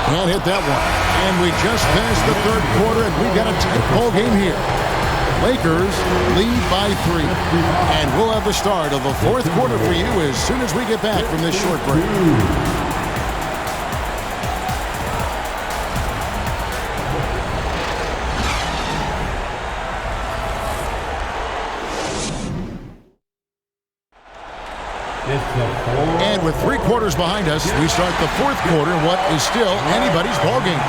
Can't hit that one. And we just finished the third quarter, and we've got a tight ball game here. Lakers lead by 3. And we'll have the start of the fourth quarter for you as soon as we get back from this short break. And with 3 quarters behind us, we start the fourth quarter in what is still anybody's ball game.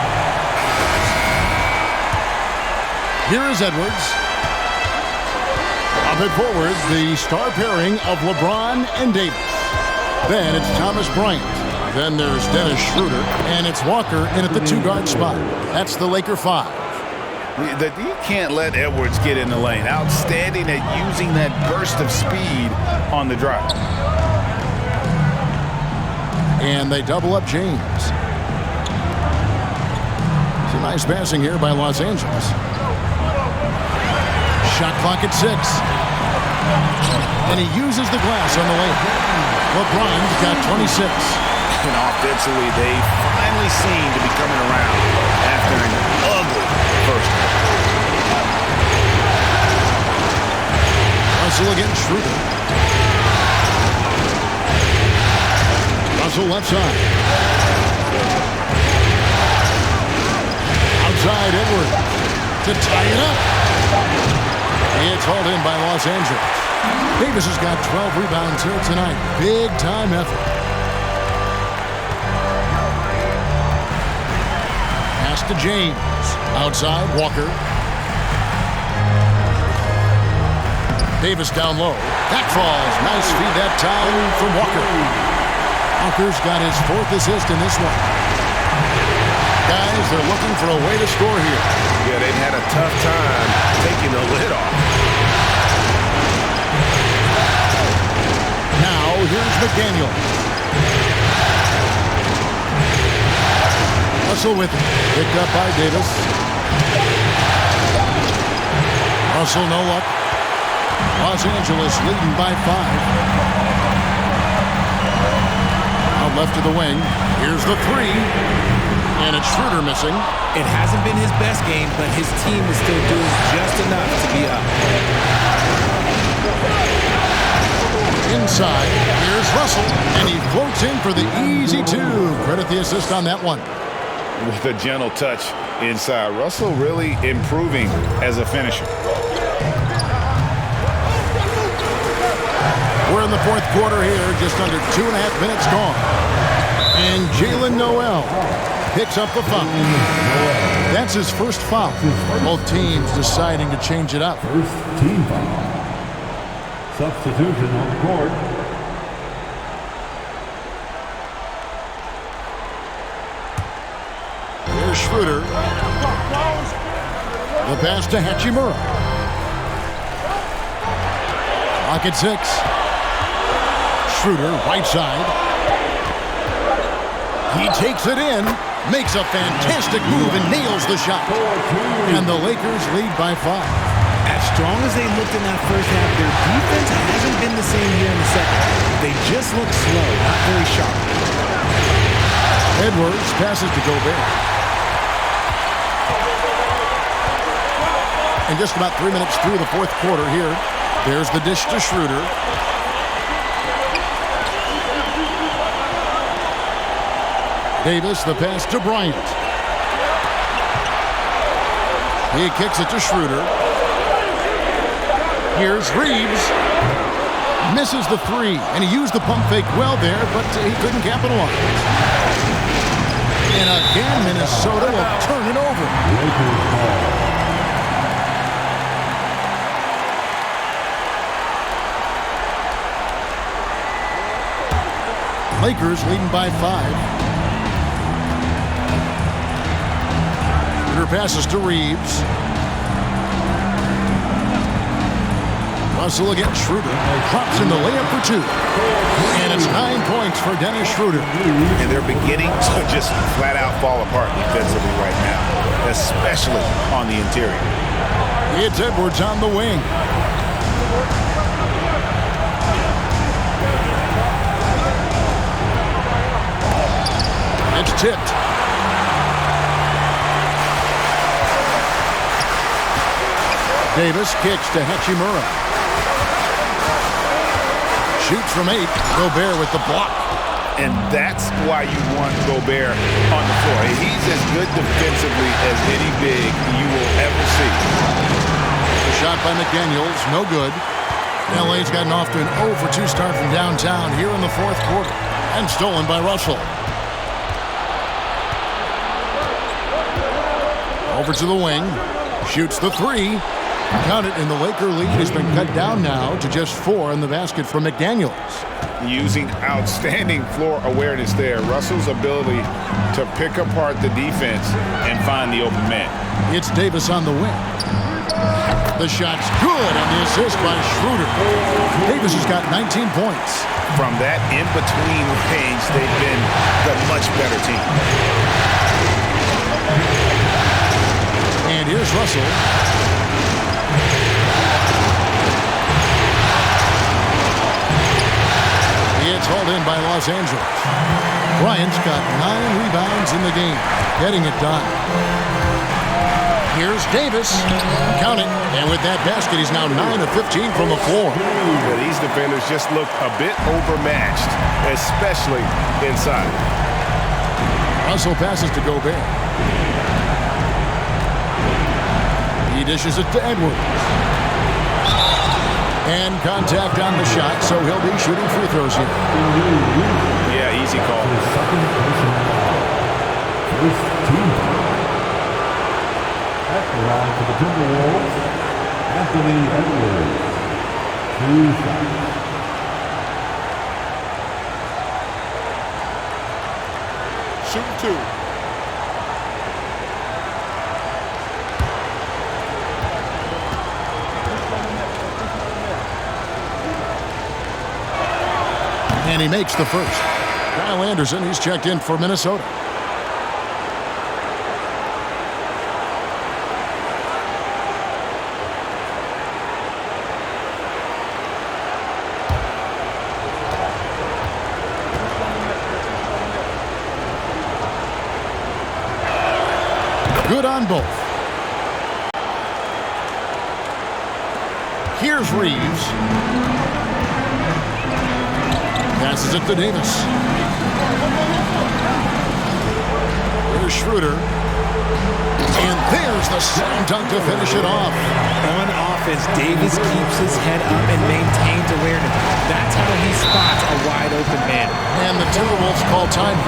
Here is Edwards. Up and forward, the star pairing of LeBron and Davis. Then it's Thomas Bryant. Then there's Dennis Schroeder. And it's Walker in at the 2-guard spot. That's the Laker 5. You can't let Edwards get in the lane. Outstanding at using that burst of speed on the drive. And they double up James. Some nice passing here by Los Angeles. Shot clock at 6. And he uses the glass on the lane. LeBron's got 26. And offensively, they finally seem to be coming around after an ugly first half. Russell against Schroeder. Russell left side. Outside Edwards to tie it up. It's hauled in by Los Angeles. Davis has got 12 rebounds here tonight. Big time effort. Pass to James. Outside Walker. Davis down low. That falls. Nice feed that time from Walker. Walker's got his 4th assist in this one. Guys, they're looking for a way to score here. Yeah, they've had a tough time taking the lid off. Now, here's McDaniel. Russell with it. Picked up by Davis. Russell, no luck. Los Angeles leading by 5. Out left to the wing. Here's the 3. And it's Schroeder missing. It hasn't been his best game, but his team is still doing just enough to be up. Inside, here's Russell, and he floats in for the easy 2. Credit the assist on that one. With a gentle touch inside. Russell really improving as a finisher. We're in the fourth quarter here, just under 2.5 minutes gone. And Jalen Noel picks up the foul. That's his first foul. Both teams deciding to change it up. First team foul. Substitution on the court. Here's Schroeder. The pass to Hachimura. Clock at 6. Schroeder, right side. He takes it in, makes a fantastic move, and nails the shot. And the Lakers lead by 5. As strong as they looked in that first half, their defense hasn't been the same here in the second. They just look slow, not very sharp. Edwards passes to Gobert. And just about 3 minutes through the fourth quarter here. There's the dish to Schroeder. Davis, the pass to Bryant. He kicks it to Schroeder. Here's Reeves. Misses the three, and he used the pump fake well there, but he couldn't capitalize. And again, Minnesota will turn it over. Lakers leading by 5. Schroeder passes to Reeves. Russell against Schroeder. Drops in the layup for 2. And it's 9 points for Dennis Schroeder. And they're beginning to just flat out fall apart defensively right now, especially on the interior. It's Edwards on the wing. It's tipped. Davis kicks to Hachimura. Shoots from 8. Gobert with the block. And that's why you want Gobert on the floor. He's as good defensively as any big you will ever see. The shot by McDaniels, no good. LA's gotten off to an 0-for-2 start from downtown here in the fourth quarter. And stolen by Russell. Over to the wing. Shoots the 3. Count it, and the Laker lead has been cut down now to just 4 in the basket from McDaniels. Using outstanding floor awareness there. Russell's ability to pick apart the defense and find the open man. It's Davis on the wing. The shot's good, and the assist by Schroeder. Davis has got 19 points. From that in-between range, they've been the much better team. And here's Russell. It's hauled in by Los Angeles. Bryant's got 9 rebounds in the game, getting it done. Here's Davis. Count it. And with that basket, he's now 9 of 15 from the floor. Yeah, these defenders just look a bit overmatched, especially inside. Russell passes to Gobert. He dishes it to Edwards. And contact on the shot, so he'll be shooting free throws here. Yeah, easy call. First team. At the line for the Timberwolves, Anthony Edwards. 2 shots. Shoot 2. And he makes the first. Kyle Anderson, he's checked in for Minnesota. Good on both. Here's Reeves. Passes it to Davis. Here's Schroeder. And there's the slam dunk to finish it off. On offense, Davis keeps his head up and maintains awareness. That's how he spots a wide open man. And the Timberwolves call time.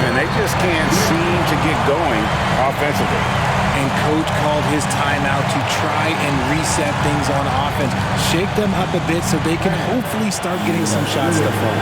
And they just can't seem to get going offensively. And coach called his timeout to try and reset things on offense. Shake them up a bit so they can hopefully start getting some shots to fall.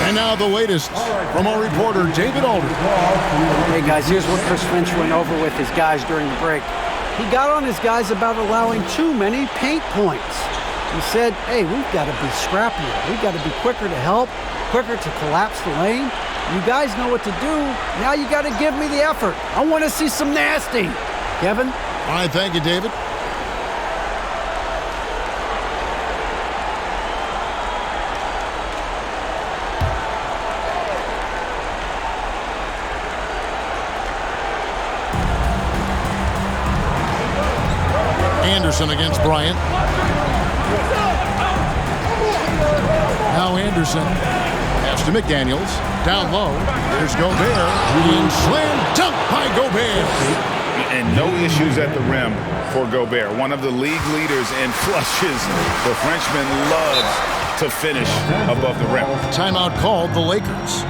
And now the latest from our reporter, David Alder. Hey guys, here's what Chris Finch went over with his guys during the break. He got on his guys about allowing too many paint points. He said, hey, we've got to be scrappier. We've got to be quicker to help, quicker to collapse the lane. You guys know what to do. Now you got to give me the effort. I want to see some nasty. Kevin? All right, thank you, David. Anderson against Bryant. Now Anderson. Pass to McDaniels. Down low. There's Gobert. Being slam dunk by Gobert. And no issues at the rim for Gobert. One of the league leaders in flushes. The Frenchman loves to finish above the rim. Timeout called the Lakers.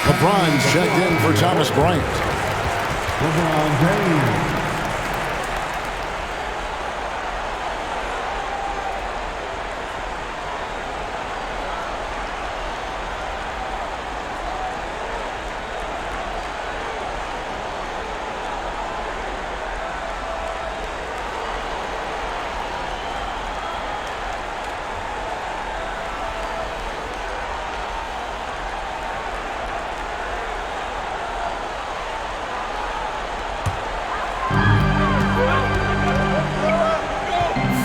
LeBron's checked in for Thomas Bryant. LeBron James.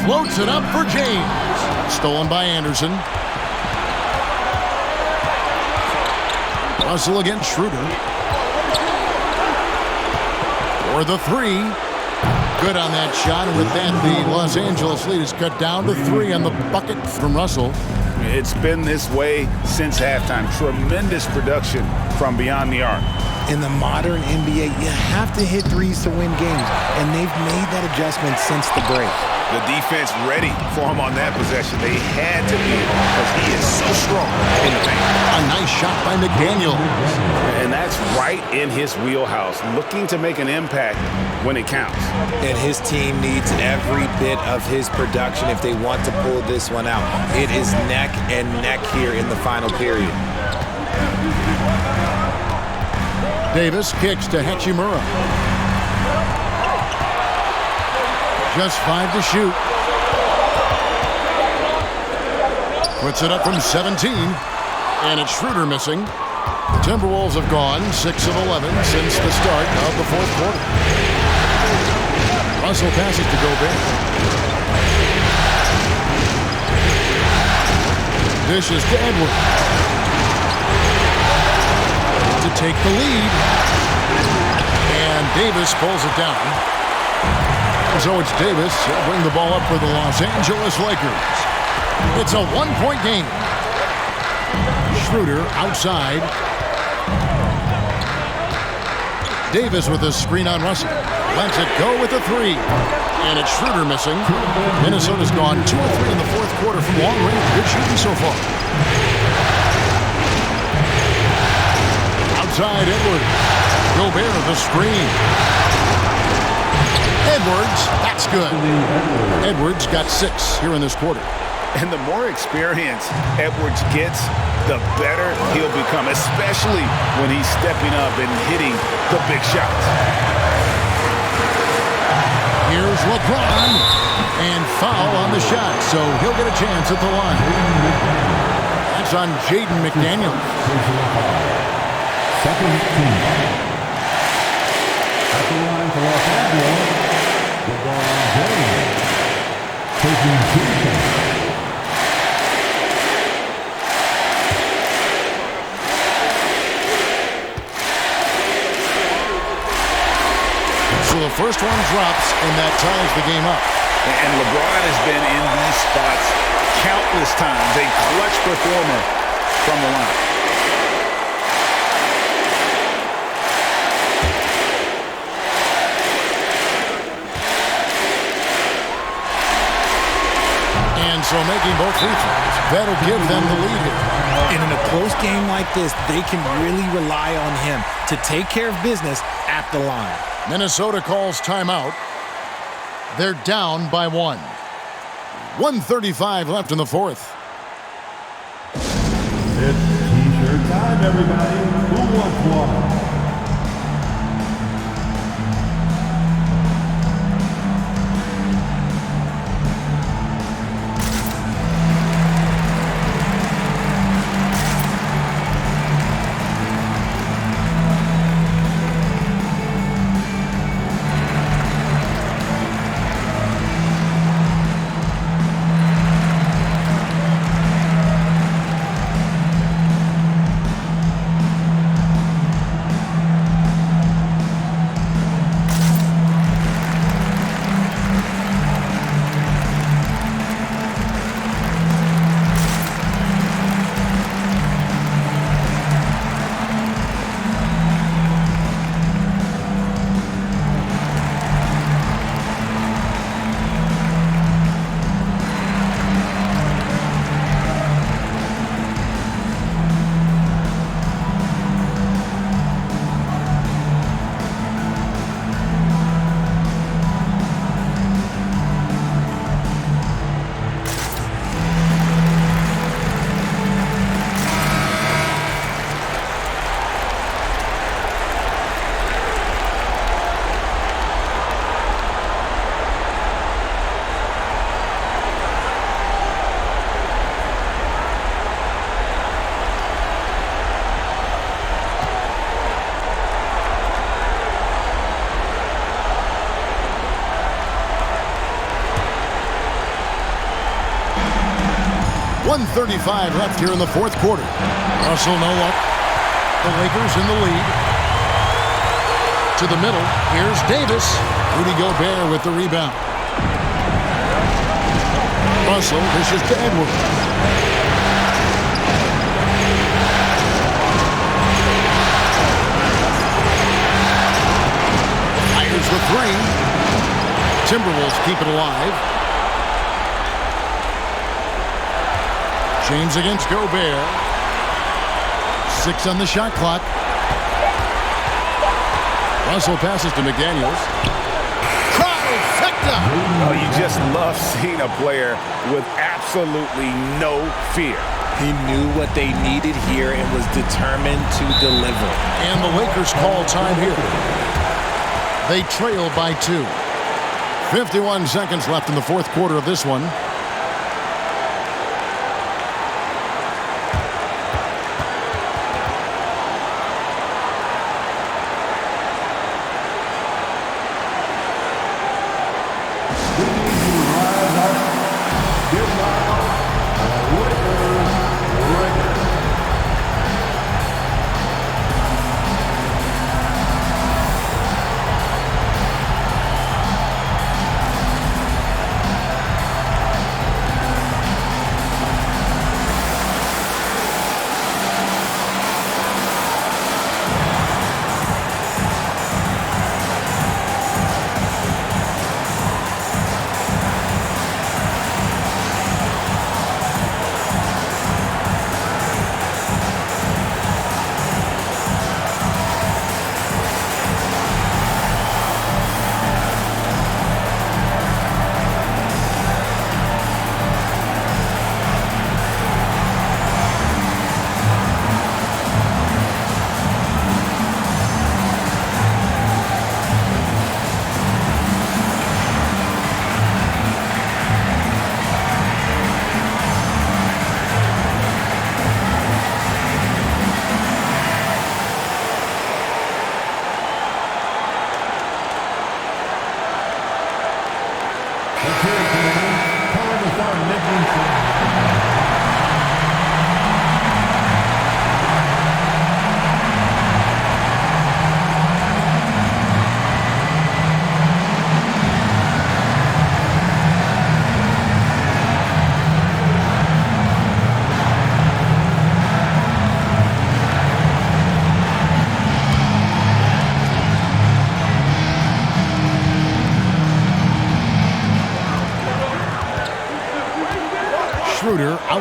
Floats it up for James. Stolen by Anderson. Russell against Schroeder. For the three. Good on that shot. And with that, the Los Angeles lead is cut down to 3 on the bucket from Russell. It's been this way since halftime. Tremendous production from beyond the arc. In the modern NBA, you have to hit threes to win games, and they've made that adjustment since the break. The defense ready for him on that possession. They had to be because he is so strong in the paint. A nice shot by McDaniel. And that's right in his wheelhouse, looking to make an impact when it counts. And his team needs every bit of his production if they want to pull this one out. It is neck and neck here in the final period. Davis kicks to Hachimura. Just 5 to shoot. Puts it up from 17. And it's Schroeder missing. The Timberwolves have gone 6 of 11 since the start of the fourth quarter. Russell passes to Gobert. Dishes to Edwards. To take the lead. And Davis pulls it down. So it's Davis. He'll bring the ball up for the Los Angeles Lakers. It's a 1-point game. Schroeder outside. Davis with a screen on Russell. Lets it go with a three. And it's Schroeder missing. Minnesota's gone 2 of 3 in the fourth quarter from long range. Good shooting so far. Outside Edwards. Gobert the screen. Edwards, that's good. Edwards got 6 here in this quarter. And the more experience Edwards gets, the better he'll become, especially when he's stepping up and hitting the big shots. Here's LeBron, and foul on the shot, so he'll get a chance at the line. That's on Jaden McDaniel. Second team. At the line for Los Angeles, LeBron James. Taking 2 shots. So the first one drops, and that ties the game up. And LeBron has been in these spots countless times. A clutch performer from the line. And so making both free throws, that'll give them the lead here. And in a close game like this, they can really rely on him to take care of business at the line. Minnesota calls timeout. They're down by 1. 1:35 left in the fourth. It's T-shirt time, everybody. Who wants one? .135 left here in the fourth quarter. Russell no luck. The Lakers in the lead. To the middle. Here's Davis. Rudy Gobert with the rebound. Russell dishes to Edwards. Fires the three. Timberwolves keep it alive. James against Gobert. 6 on the shot clock. Russell passes to McDaniels. Trifecta! Oh, you just love seeing a player with absolutely no fear. He knew what they needed here and was determined to deliver. And the Lakers call time here. They trail by 2. 51 seconds left in the fourth quarter of this one.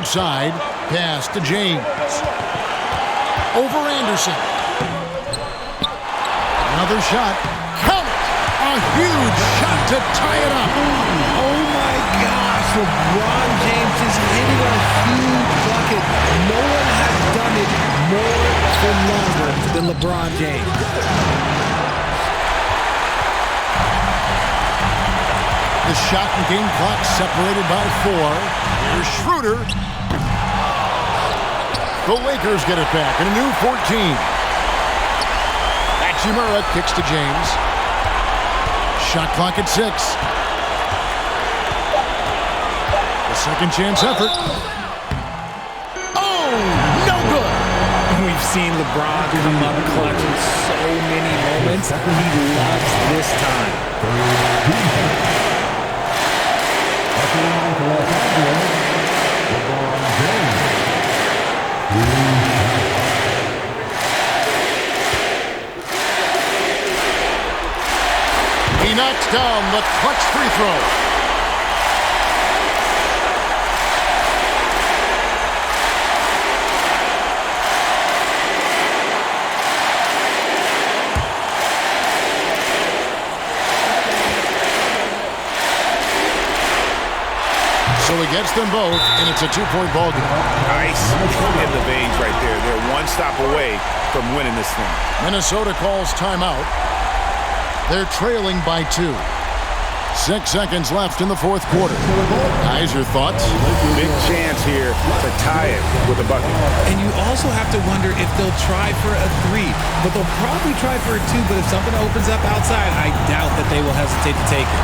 side. Pass to James. Over Anderson. Another shot. Count it! A huge shot to tie it up. Oh my gosh, LeBron James is hitting a huge bucket. No one has done it more for longer than LeBron James. The shot and game clock separated by 4. Here's Schroeder. The Lakers get it back in a new 14. Hachimura kicks to James. Shot clock at 6. The second chance effort. Oh, no good. We've seen LeBron come up clutch in so many moments. He loves this time. He knocks down the clutch free throw. So he gets them both, and it's a 2-point ball game. Nice in the veins right there. They're one stop away from winning this thing. Minnesota calls timeout. They're trailing by 2. 6 seconds left in the fourth quarter. Guys, your thoughts? Big chance here to tie it with a bucket. And you also have to wonder if they'll try for a 3. But they'll probably try for a 2. But if something opens up outside, I doubt that they will hesitate to take it.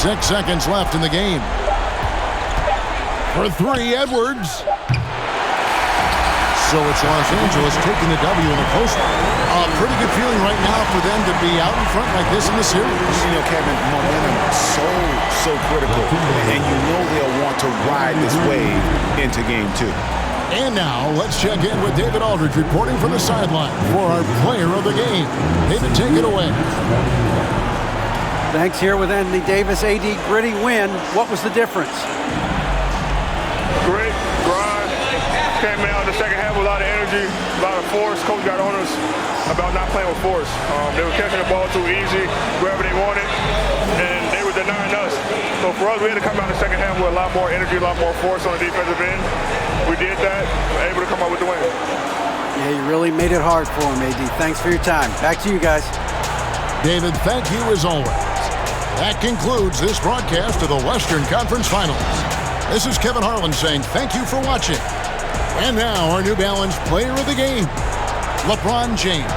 Six seconds left in the game. For 3, Edwards. So it's Los Angeles taking the W in a close one. A pretty good feeling right now for them to be out in front like this in the series. You know, Kevin, momentum so critical. And you know they'll want to ride this wave into game 2. And now, let's check in with David Aldridge reporting from the sideline for our player of the game. David, take it away. Thanks. Here with Anthony Davis. AD, gritty win. What was the difference? Grit, grind. Came out in the second half with a lot of energy, a lot of force. Coach got on us about not playing with force. They were catching the ball too easy, wherever they wanted, and they were denying us. So for us, we had to come out in the second half with a lot more energy, a lot more force on the defensive end. We did that, able to come out with the win. Yeah, you really made it hard for him, AD. Thanks for your time. Back to you guys. David, thank you as always. That concludes this broadcast of the Western Conference Finals. This is Kevin Harlan saying thank you for watching. And now our New Balance player of the game, LeBron James.